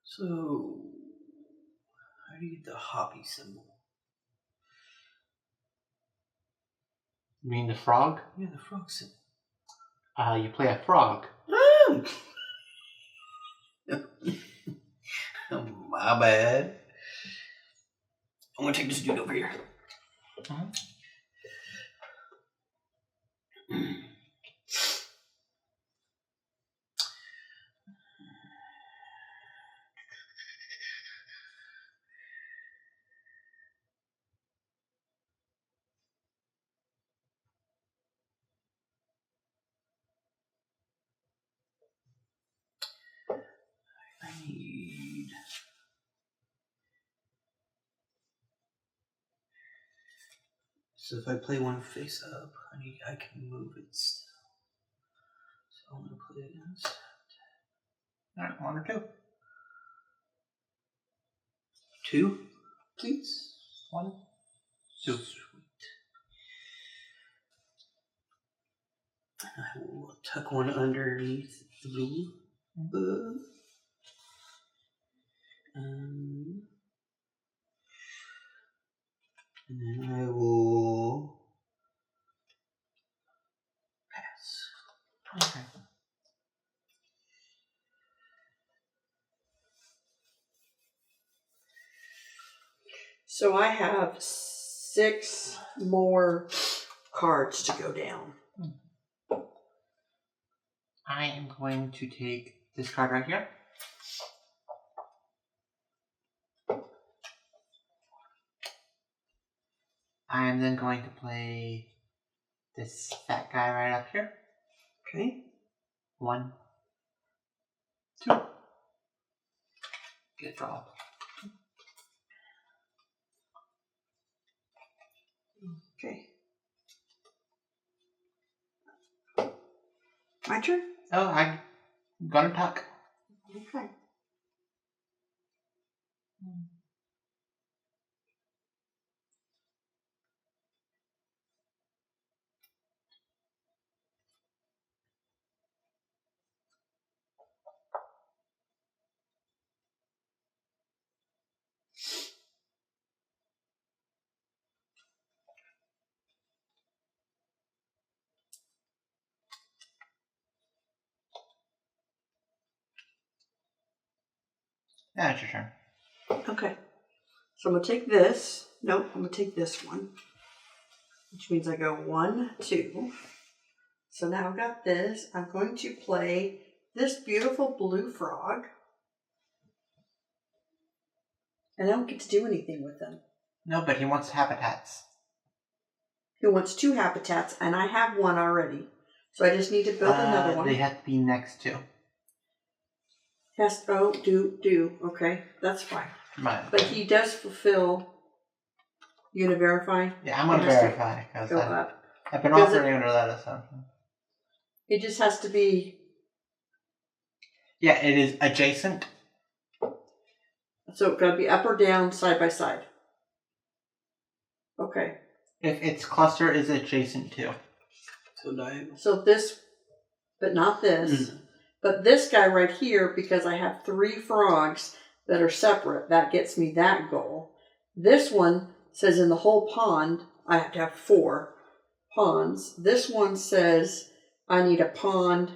So, how do you get the hoppy symbol? You mean the frog? Yeah, the frog symbol. You play a frog. My bad. I'm gonna take this dude over here. I need. So if I play one face up, I can move it still. So I'm gonna play this. Alright, 1 or 2. 2, please. 1, 2. I will tuck one underneath the blue. And then I will pass. Okay. So I have 6 more cards to go down. I am going to take this card right here. I am then going to play this fat guy right up here. Okay. 1, 2. Get a draw. Okay. My turn? Oh, I'm gonna tuck. Okay. Now it's your turn. Okay. So I'm going to take this. Nope, I'm going to take this one. Which means I go 1, 2. So now I've got this. I'm going to play this beautiful blue frog. And I don't get to do anything with them. No, but he wants habitats. He wants 2 habitats, and I have 1 already. So I just need to build another one. They have to be next to. Do. Okay, that's fine. Mine. But he does fulfill Verify. Yeah, I'm going to verify because Go up. I've been Does operating under that assumption. It just has to be. Yeah, it is adjacent. So it's got to be up or down, side by side. Okay. If its cluster is adjacent to. So diagonal. So this, but not this. But this guy right here, because I have 3 frogs that are separate, that gets me that goal. This one says in the whole pond, I have to have 4 ponds. This one says I need a pond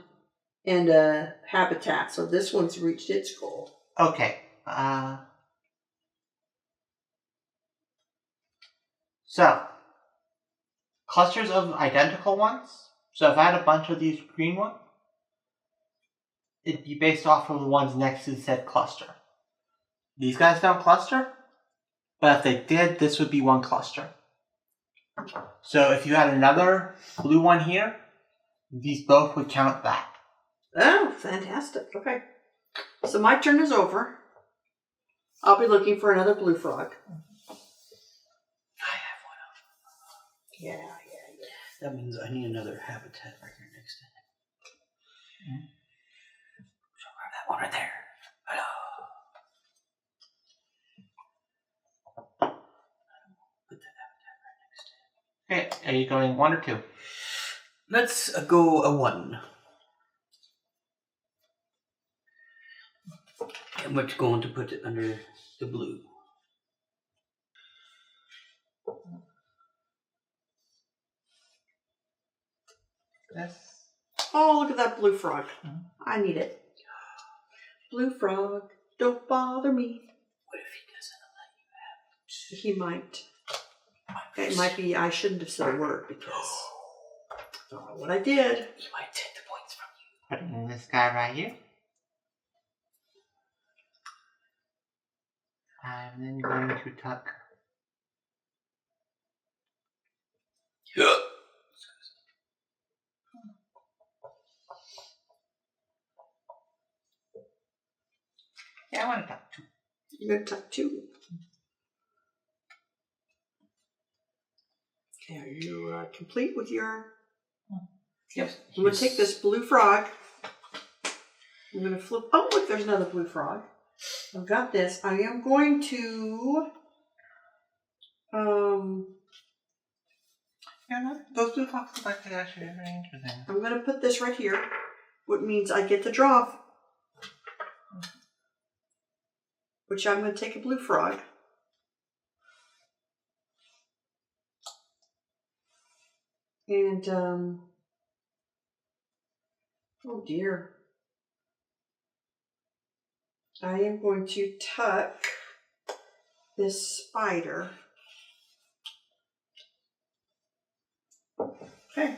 and a habitat. So this one's reached its goal. Okay. So, clusters of identical ones. So if I had a bunch of these green ones, it'd be based off of the ones next to said cluster. These guys don't cluster, but if they did, this would be one cluster. So if you had another blue one here, these both would count that. Oh, fantastic. Okay. So my turn is over. I'll be looking for another blue frog. I have one. Yeah. That means I need another habitat right here next to it. So grab that one right there. Hello. Put that habitat right next to it. Okay, are you going 1 or 2? Let's go a 1. And we're going to put it under the blue. Yes. Oh, look at that blue frog. I need it. Blue frog, don't bother me. What if he doesn't let you have it? He might. It might be I shouldn't have said a word because I don't know what I did. He might take the points from you. Putting this guy right here. I'm then going to tuck. Yeah. Yeah, I want to tuck 2. You're going to tuck 2. Okay, are you complete with your... Yes. I'm going to take this blue frog. I'm going to flip... Oh, look, there's another blue frog. I've got this. I am going to Yeah, those blue foxes like they actually are very interesting. I'm going to put this right here, which means I get to draw, which I'm going to take a blue frog. And, oh dear. I am going to tuck this spider. Okay.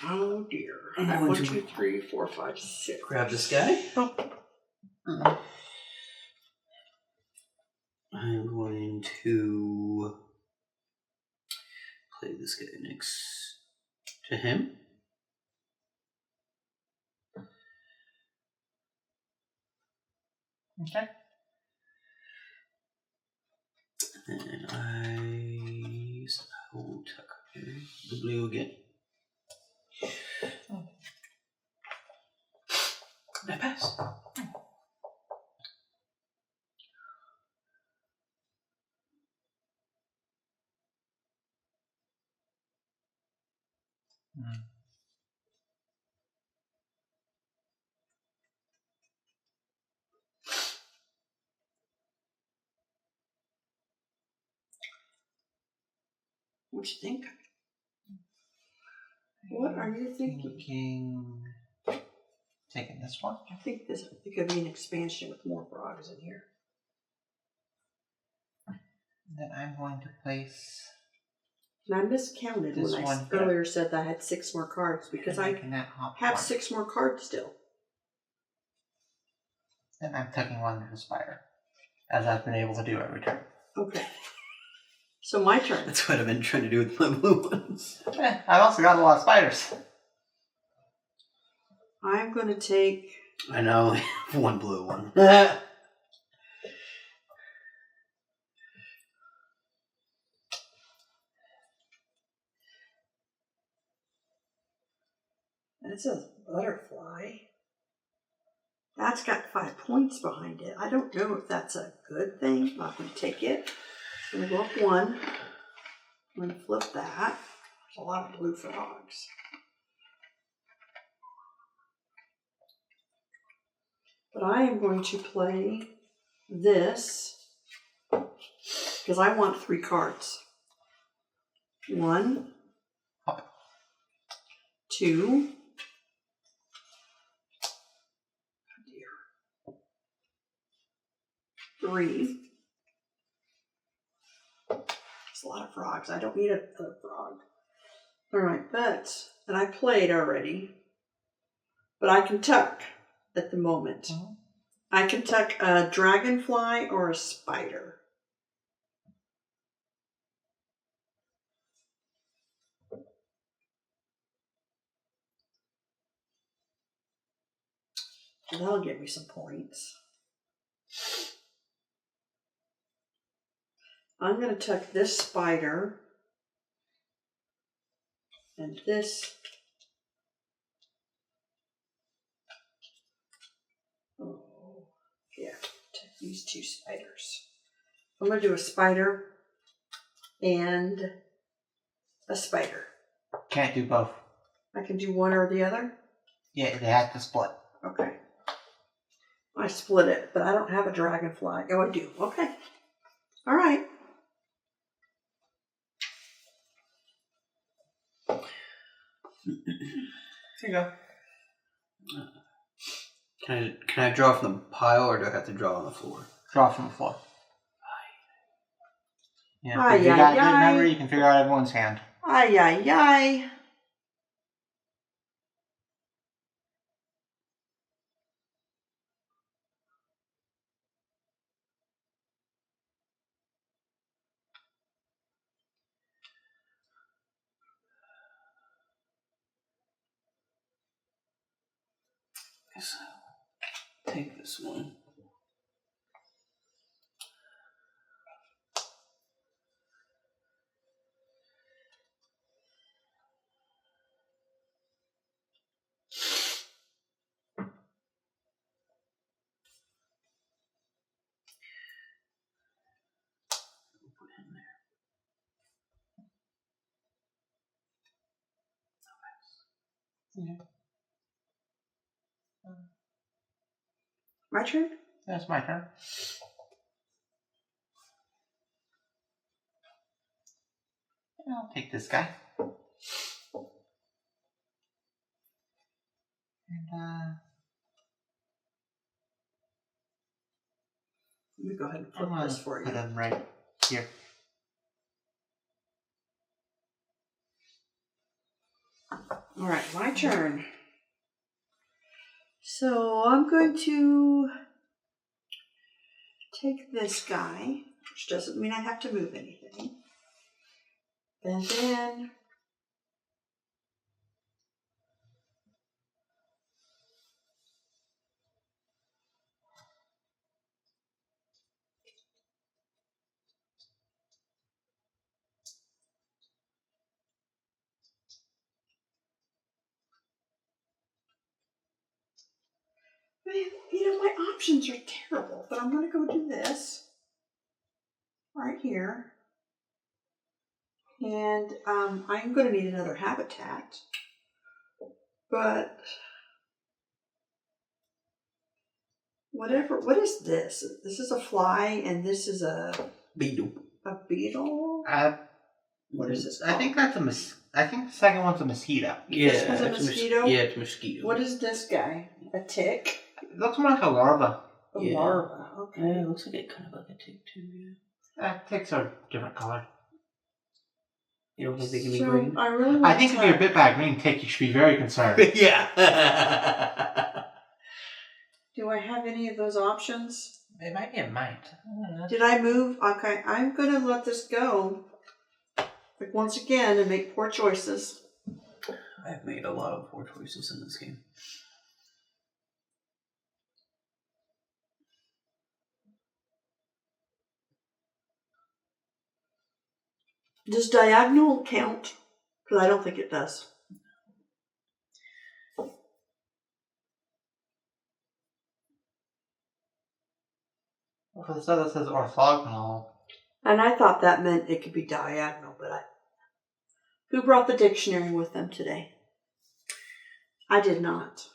Oh dear. I'm I have going 1, to 2, 3, 4, 5, 6. grab this guy. Oh. I'm going to play this guy next to him. Okay. And I will tuck the blue again. I pass. What you think? What are you thinking? Taking this one. I think this could be an expansion with more frogs in here. Then I'm going to place. And I miscounted This when I one here. earlier said that I had 6 more cards because I have 6 more cards still. And I'm tucking one to the spider, as I've been able to do every turn. Okay. So my turn. That's what I've been trying to do with my blue ones. I've also got a lot of spiders. I'm going to take... I know, one blue one. That's a butterfly. That's got 5 points behind it. I don't know if that's a good thing. I'm going to take it. I'm going to go up 1. I'm going to flip that. There's a lot of blue frogs. But I am going to play this because I want 3 cards. 1, 2, 3. It's a lot of frogs. I don't need another frog. All right, and I played already, but I can tuck at the moment. Mm-hmm. I can tuck a dragonfly or a spider. That'll give me some points. I'm going to tuck this spider and this. Oh, yeah, tuck these 2 spiders. I'm going to do a spider and a spider. Can't do both. I can do one or the other? Yeah, they have to split. Okay. I split it, but I don't have a dragonfly. Oh, I do. Okay. All right. Here you go. Can I draw from the pile or do I have to draw on the floor? Draw from the floor. Yeah, Ay, if you ay, got a good ay. memory, you can figure out everyone's hand. Ay, ay, ay. Guess I'll take this one. in there. Yeah. My turn? That's my turn. I'll take this guy. And, Let me go ahead and I'm flip gonna this for put you. him right here. All right, my turn. So I'm going to take this guy, which doesn't mean I have to move anything. And then man, my options are terrible, but I'm going to go do this right here. And I'm going to need another habitat. But whatever, what is this? This is a fly and this is a Beetle. beetle? What is this I think that's I think the second one's a mosquito. Yeah, This one's a it's mosquito? Yeah, it's a mosquito. What is this guy? A tick? It looks more like a larva. A Yeah. larva, okay. Yeah, it looks like it kind of like a tick too. Yeah. Ticks are different colored. You don't think they can be So, green? I really want I think if you're bit by a green tick, you should be very concerned. Yeah. Do I have any of those options? It might be a mite. Did I move? Okay, I'm going to let this go. Like once again, and make poor choices. I've made a lot of poor choices in this game. Does diagonal count? Because I don't think it does. Well, it says orthogonal. And I thought that meant it could be diagonal, but Who brought the dictionary with them today? I did not.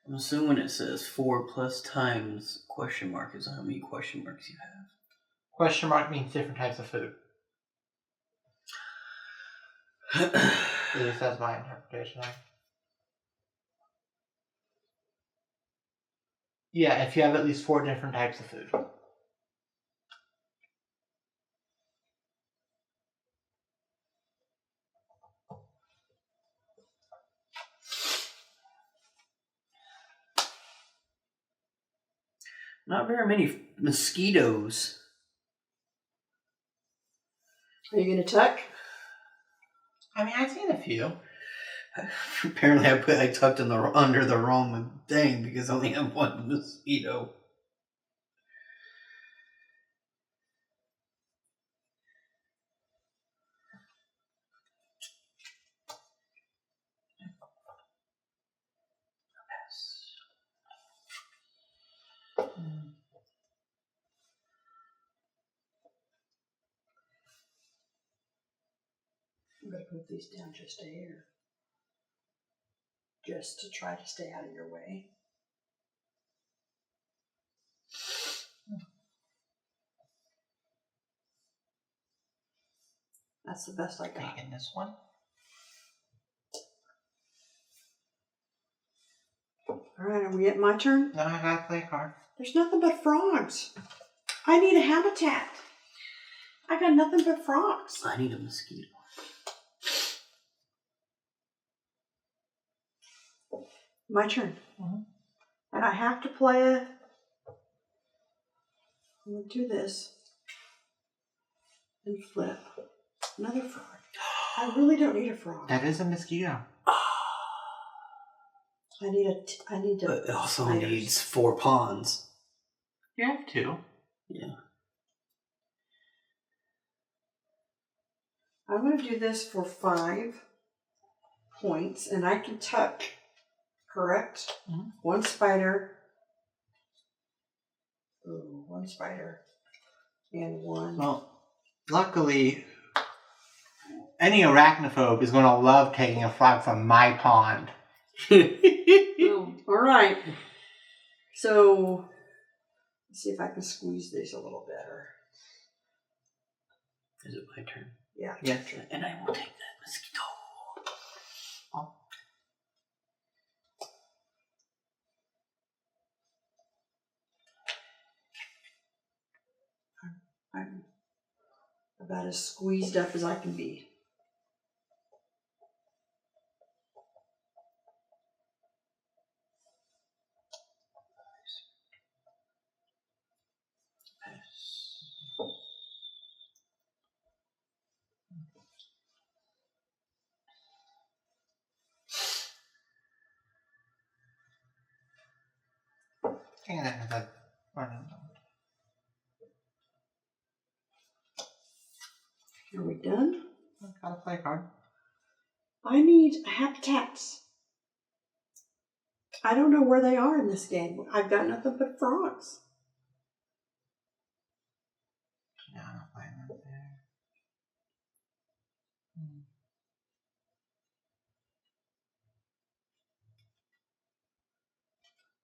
I'm assuming it says 4 plus times question mark is how many question marks you have. Question mark means different types of food. At least that's my interpretation of it. Yeah, if you have at least 4 different types of food. Not very many mosquitoes. Are you going to tuck? I mean, I've seen a few. Apparently, I tucked in under the wrong thing because I only have one mosquito. I'm going to move these down just a hair. Just to try to stay out of your way. That's the best I got. Taking this one. Alright, are we at my turn? Then I gotta play a card. There's nothing but frogs. I need a habitat. I got nothing but frogs. I need a mosquito. My turn. Mm-hmm. And I have to play a... I'm going to do this. And flip. Another frog. I really don't need a frog. That is a mosquito. I need to... But it also spiders. needs 4 pawns. You have 2. Yeah. I'm going to do this for 5 points, and I can tuck correct? Mhm. One spider. Ooh, one spider. And one. Well, luckily, any arachnophobe is going to love taking a frog from my pond. Oh, all right. So, let's see if I can squeeze these a little better. Is it my turn? Yeah. Yeah. And I will take that mosquito. Oh. I'm about as squeezed up as I can be. Hang on, that's running. Are we done? Gotta play card. I need habitats. I don't know where they are in this game. I've got nothing but frogs. No, I'm not playing that there.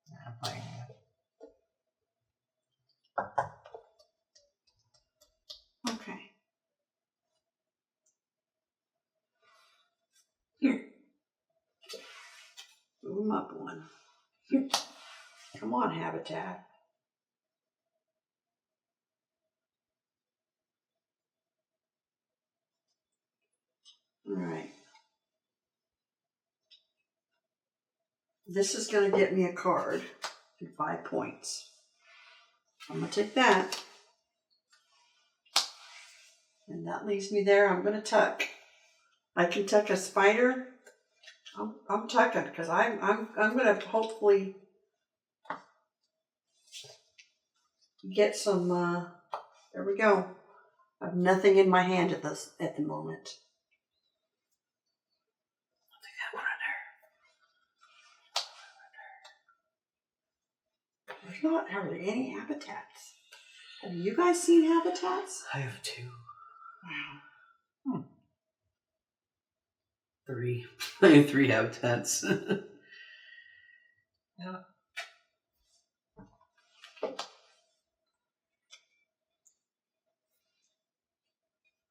No, I'm playing that. Okay. Here. Move them up one. Here. Come on, habitat. All right. This is going to get me a card and 5 points. I'm going to take that. And that leaves me there. I'm going to tuck. I can tuck a spider. I'm tucking because I'm going to hopefully get some. There we go. I have nothing in my hand at the moment. I'll take that one right there. There's not hardly any habitats. Have you guys seen habitats? I have 2. Wow. 3. I have 3 habitats. Yeah.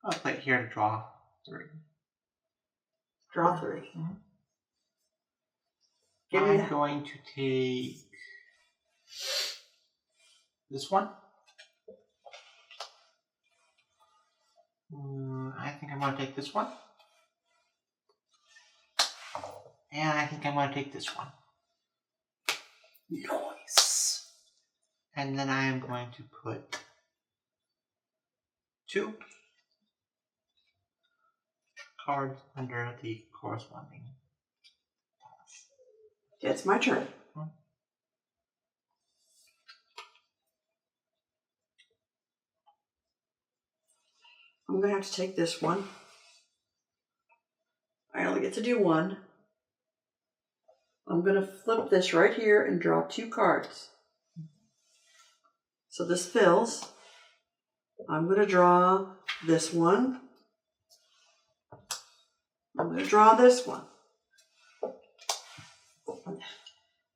I'll play it here to draw 3. Draw 3. Mm-hmm. Give me I'm that. going to take this one. I think I'm going to take this one. And I think I'm going to take this one. Nice. And then I am going to put 2 cards under the corresponding. It's my turn. I'm going to have to take this one. I only get to do 1. I'm going to flip this right here and draw 2 cards. So this fills. I'm going to draw this one. I'm going to draw this one.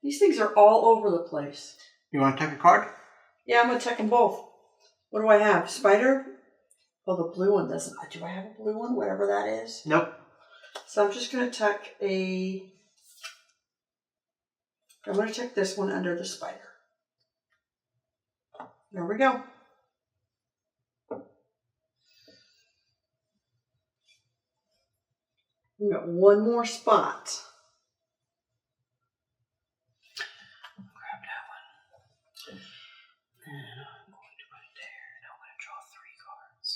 These things are all over the place. You want to take a card? Yeah, I'm going to tuck them both. What do I have? Spider? Oh, the blue one doesn't. Do I have a blue one? Whatever that is. Nope. So I'm just going to tuck I'm going to tuck this one under the spider. There we go. We've got one more spot. Grab that one. And I'm going to put it there. And I'm going to draw 3 cards.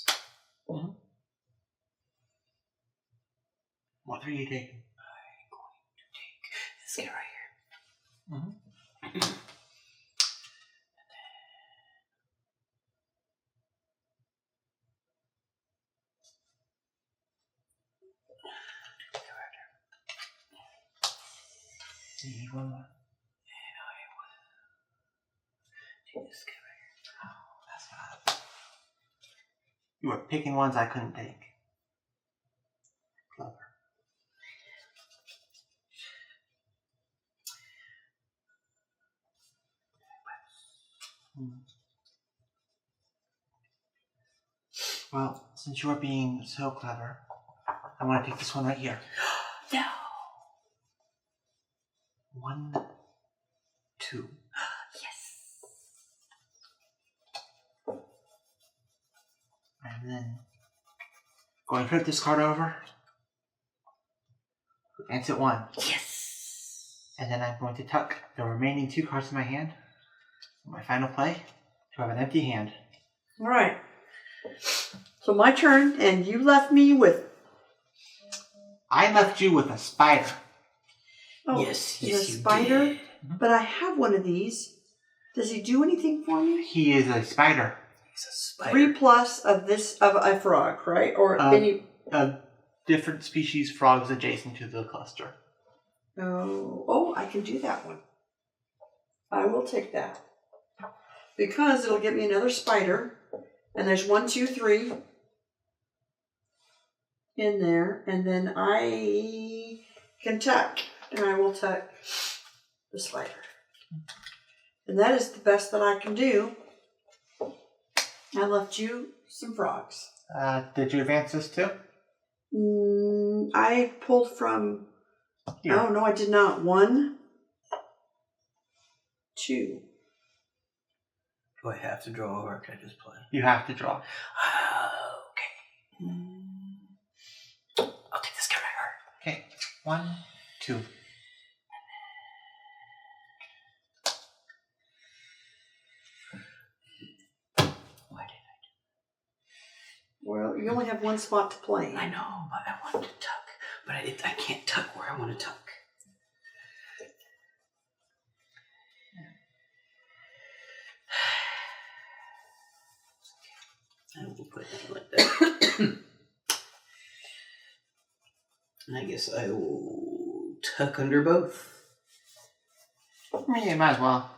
What 3 are you taking? I'm going to take this guy right here. Mm-hmm. see. One more. This guy right here. Oh, that's not. You were picking ones I couldn't take. Clever. Well, since you're being so clever, I want to take this one right here. No. 1, 2. Yes. And then going to flip this card over. Exit 1. Yes. And then I'm going to tuck the remaining 2 cards in my hand. My final play to have an empty hand. All right. So my turn, and you left me with. I left you with a spider. Oh, Yes, a you spider. did. But I have one of these. Does he do anything for me? He is a spider. He's a spider. 3 plus of this of a frog, right? Or any. A different species frogs adjacent to the cluster. Oh, I can do that one. I will take that because it'll get me another spider. And there's 1, 2, 3 in there, and then I can tuck, and I will tuck the spider. And that is the best that I can do. I left you some frogs. Did you advance this too? I pulled from. Here. Oh no, I did not. 1, 2. Do I have to draw or can I just play? You have to draw. Okay. I'll take this card right here. Okay. 1, 2. Why did Well, you only have 1 spot to play. I know, but I wanted to tuck. But I can't tuck where I want to tuck. I will put it like that. And I guess I will tuck under both. I mean, you might as well.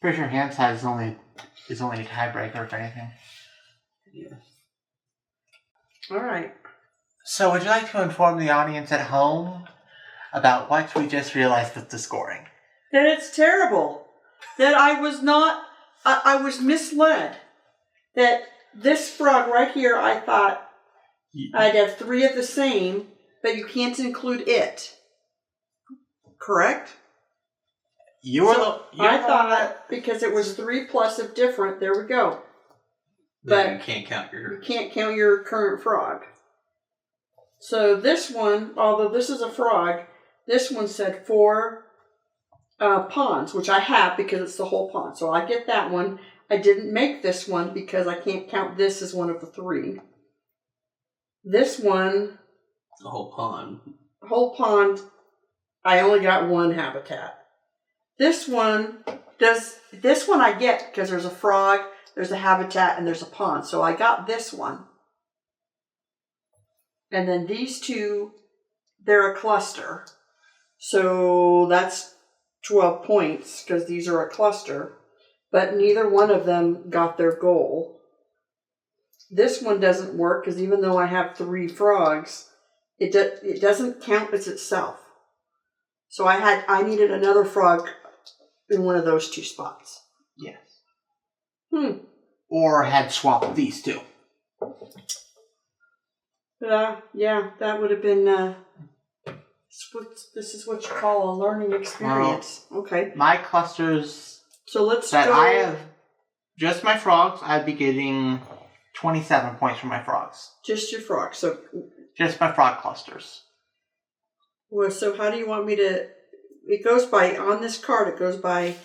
Pretty sure hand size is only a tiebreaker, if anything. Yeah. All right. So, would you like to inform the audience at home about what we just realized with the scoring? That it's terrible. That I was not. I was misled. That this frog right here, I thought I'd have 3 of the same, but you can't include it. Correct? I thought because it was 3 plus of different, there we go. But you can't count You your... can't count your current frog. So this one, although this is a frog, this one said 4 ponds, which I have because it's the whole pond. So I get that one. I didn't make this one because I can't count this as one of the 3. This one, The whole pond. whole pond, I only got 1 habitat. This one I get because there's a frog, there's a habitat, and there's a pond. So I got this one. And then these 2, they're a cluster. So that's 12 points because these are a cluster. But neither one of them got their goal. This one doesn't work because even though I have 3 frogs, it doesn't count as itself. So I needed another frog in one of those 2 spots. Yes. Or had swapped these 2. Yeah, that would have been. This is what you call a learning experience. Okay. My clusters. So let's that go. I have just my frogs. I'd be getting 27 points from my frogs. Just your frog. So. Just my frog clusters. Well, so how do you want me to? It goes by on this card. It goes by.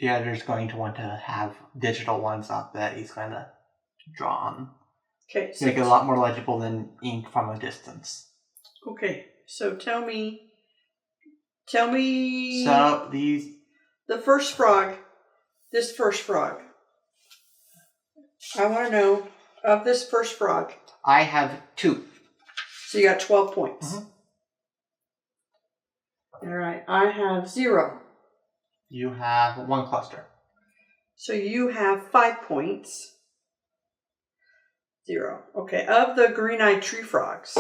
The editor's going to want to have digital ones up that he's going to draw on. Okay. So make it a lot more legible than ink from a distance. Okay. So tell me. So these. The first frog. This first frog. I want to know Of this first frog. I have 2. So you got 12 points. Mhm. All right. I have 0. You have 1 cluster. So you have 5 points. 0. Okay. Of the green-eyed tree frogs.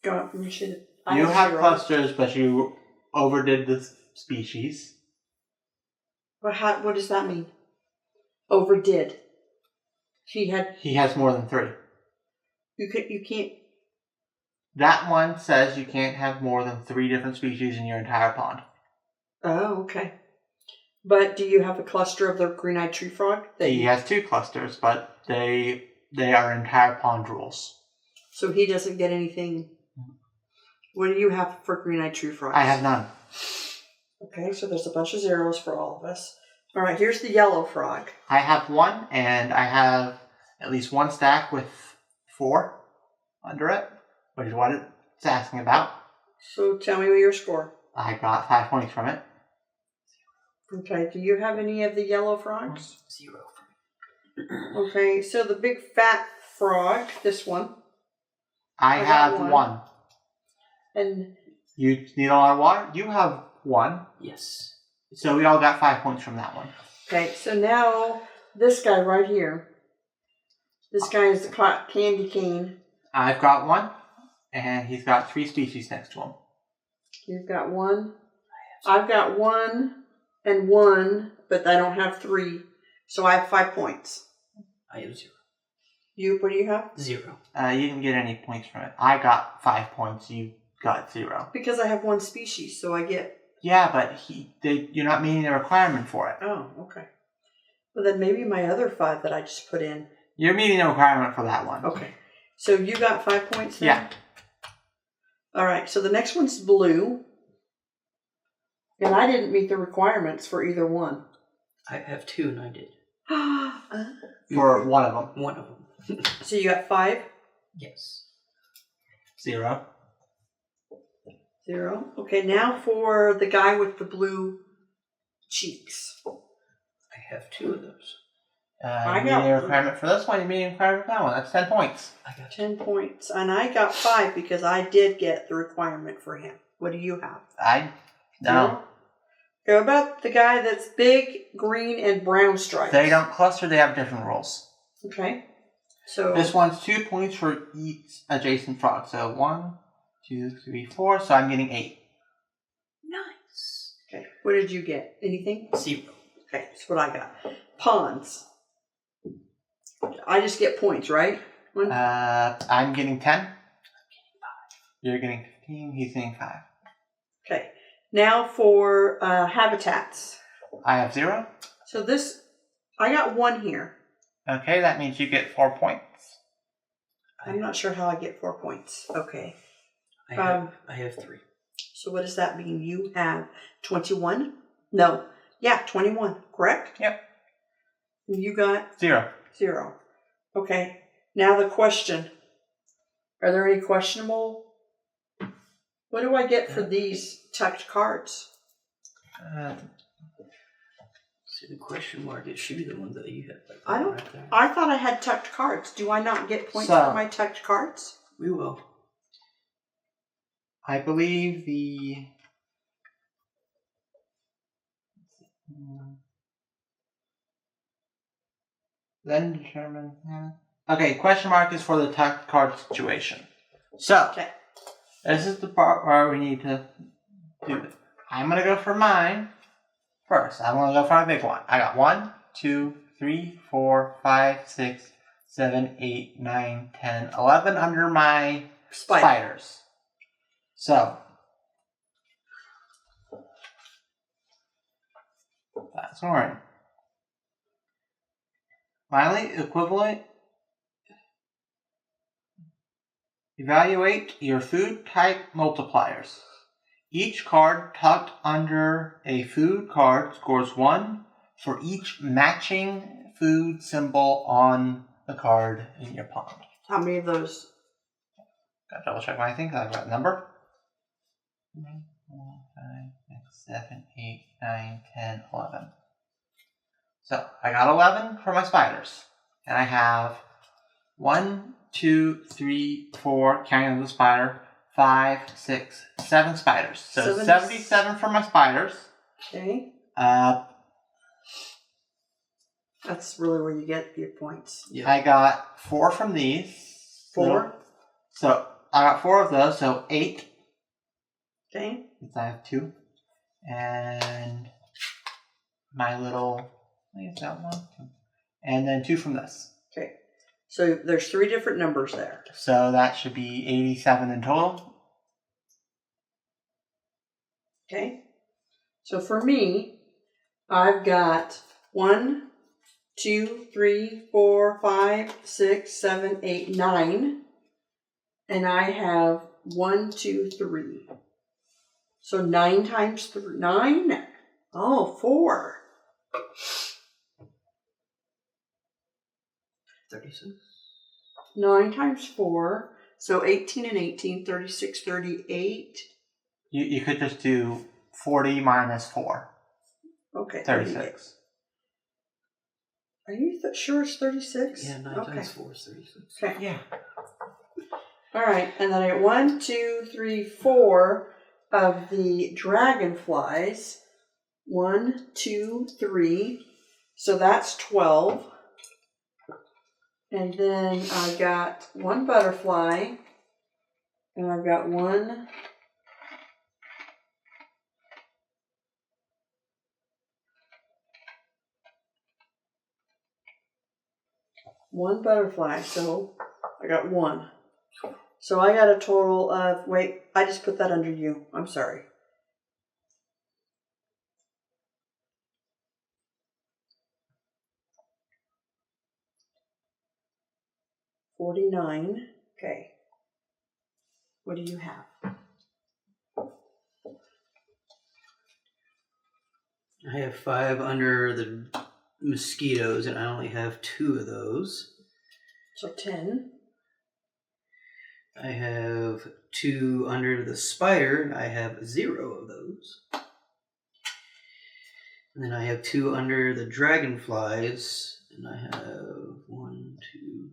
Go up and you should. You have 0. clusters, but you overdid the species. What does that mean? Overdid. He has more than 3. You can't. That one says you can't have more than 3 different species in your entire pond. Oh, okay. But do you have a cluster of the green-eyed tree frog? He has 2 clusters, but they are entire pond rules. So he doesn't get anything. What do you have for green-eyed tree frogs? I have none. Okay, so there's a bunch of zeros for all of us. All right, here's the yellow frog. I have 1, and I have at least 1 stack with 4 under it, which is what it's asking about. So tell me your score. I got 5 points from it. Okay, do you have any of the yellow frogs? 0. Okay, so the big fat frog, this one. I have 1. And You need a lot of water? You have 1. Yes. So we all got 5 points from that one. okay, so now this guy right here. This guy is the candy cane. I've got 1, and he's got 3 species next to him. You've got 1. I've got 1 and 1, but I don't have 3. So I have 5 points. I have 0. What do you have? 0. You didn't get any points from it. I got 5 points. You got 0. Because I have 1 species, so I get. Yeah, but you're not meeting the requirement for it. Oh, okay. Well, then maybe my other 5 that I just put in. You're meeting the requirement for that one. Okay. So you got 5 points then? Yeah. All right, so the next one's blue. And I didn't meet the requirements for either one. I have 2 and I did. For one of them. One of them. So you got 5? Yes. 0. 0. Okay, now for the guy with the blue cheeks. I have 2 of those. I You got- meeting the requirement for this one, you meeting the requirement for that one. That's 10 points. I got 10 points. And I got 5 because I did get the requirement for him. What do you have? No. 0? Okay, what about the guy that's big, green, and brown stripes? They don't cluster, they have different rules. Okay. So This one's 2 points for each adjacent frog. So 1, 2, 3, 4. So I'm getting 8. Nice. Okay. What did you get? Anything? 0. Okay, that's what I got. Ponds. I just get points, right? I'm getting 10. You're getting 15. He's getting 5. Okay. Now for habitats. I have 0. So this, I got 1 here. Okay, that means you get 4 points. I'm not sure how I get 4 points. Okay. I have 3. So what does that mean? You have 21? No. Yeah, 21. Correct? Yep. And you got 0. 0. Okay. Now the question. Are there any questionable? What do I get for these tucked cards? See the question mark? It should be the one that you have. Like I don't. Right there. I thought I had tucked cards. Do I not get points So- for my tucked cards? We will. I believe the... Then determine... Okay, question mark is for the tucked card situation. So, Okay. this is the part where we need to do it. I'm going to go for mine first. I'm going to go for my big one. I got 1, 2, 3, 4, 5, 6, 7, 8, 9, 10, 11 under my spiders. So, that's orange. Finally, equivalent. Evaluate your food type multipliers. Each card tucked under a food card scores 1 for each matching food symbol on the card in your pond. How many of those? Gotta double check my thing because I've got a number. 3, 4, 5, 6, 7, 8, 9, 10, 11. So I got 11 for my spiders. And I have 1, 2, 3, 4, counting the spider, 5, 6, 7 spiders. So 77 for my spiders. Okay. That's really where you get your points. Yep. I got 4 from these. 4. So I got 4 of those, so 8. Okay. Since I have 2. And my little, I think it's that one. And then 2 from this. Okay. So there's 3 different numbers there. So that should be 87 in total. Okay. So for me, I've got 1, 2, 3, 4, 5, 6, 7, 8, 9. And I have 1, 2, 3. So 9 times 3, 9? Oh, 4. 36. 9 times 4. So 18 and 18, 36, 38. You could just do 40 minus 4. Okay. 36. Are you sure it's 36? Yeah, 9 times 4 is 36. Okay. Yeah. All right. And then I got 1, 2, 3, 4 of the dragonflies. 1, 2, 3. So that's 12. And then I got 1 butterfly. And I've got 1. One butterfly, so I got 1. So I got a total of, wait, I just put that under you. I'm sorry. $49. Okay. What do you have? I have 5 under the mosquitoes, and I only have 2 of those. So 10. I have 2 under the spider, and I have 0 of those. And then I have 2 under the dragonflies, and I have 1, 2,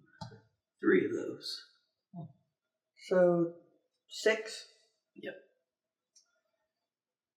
3 of those. So 6. Yep.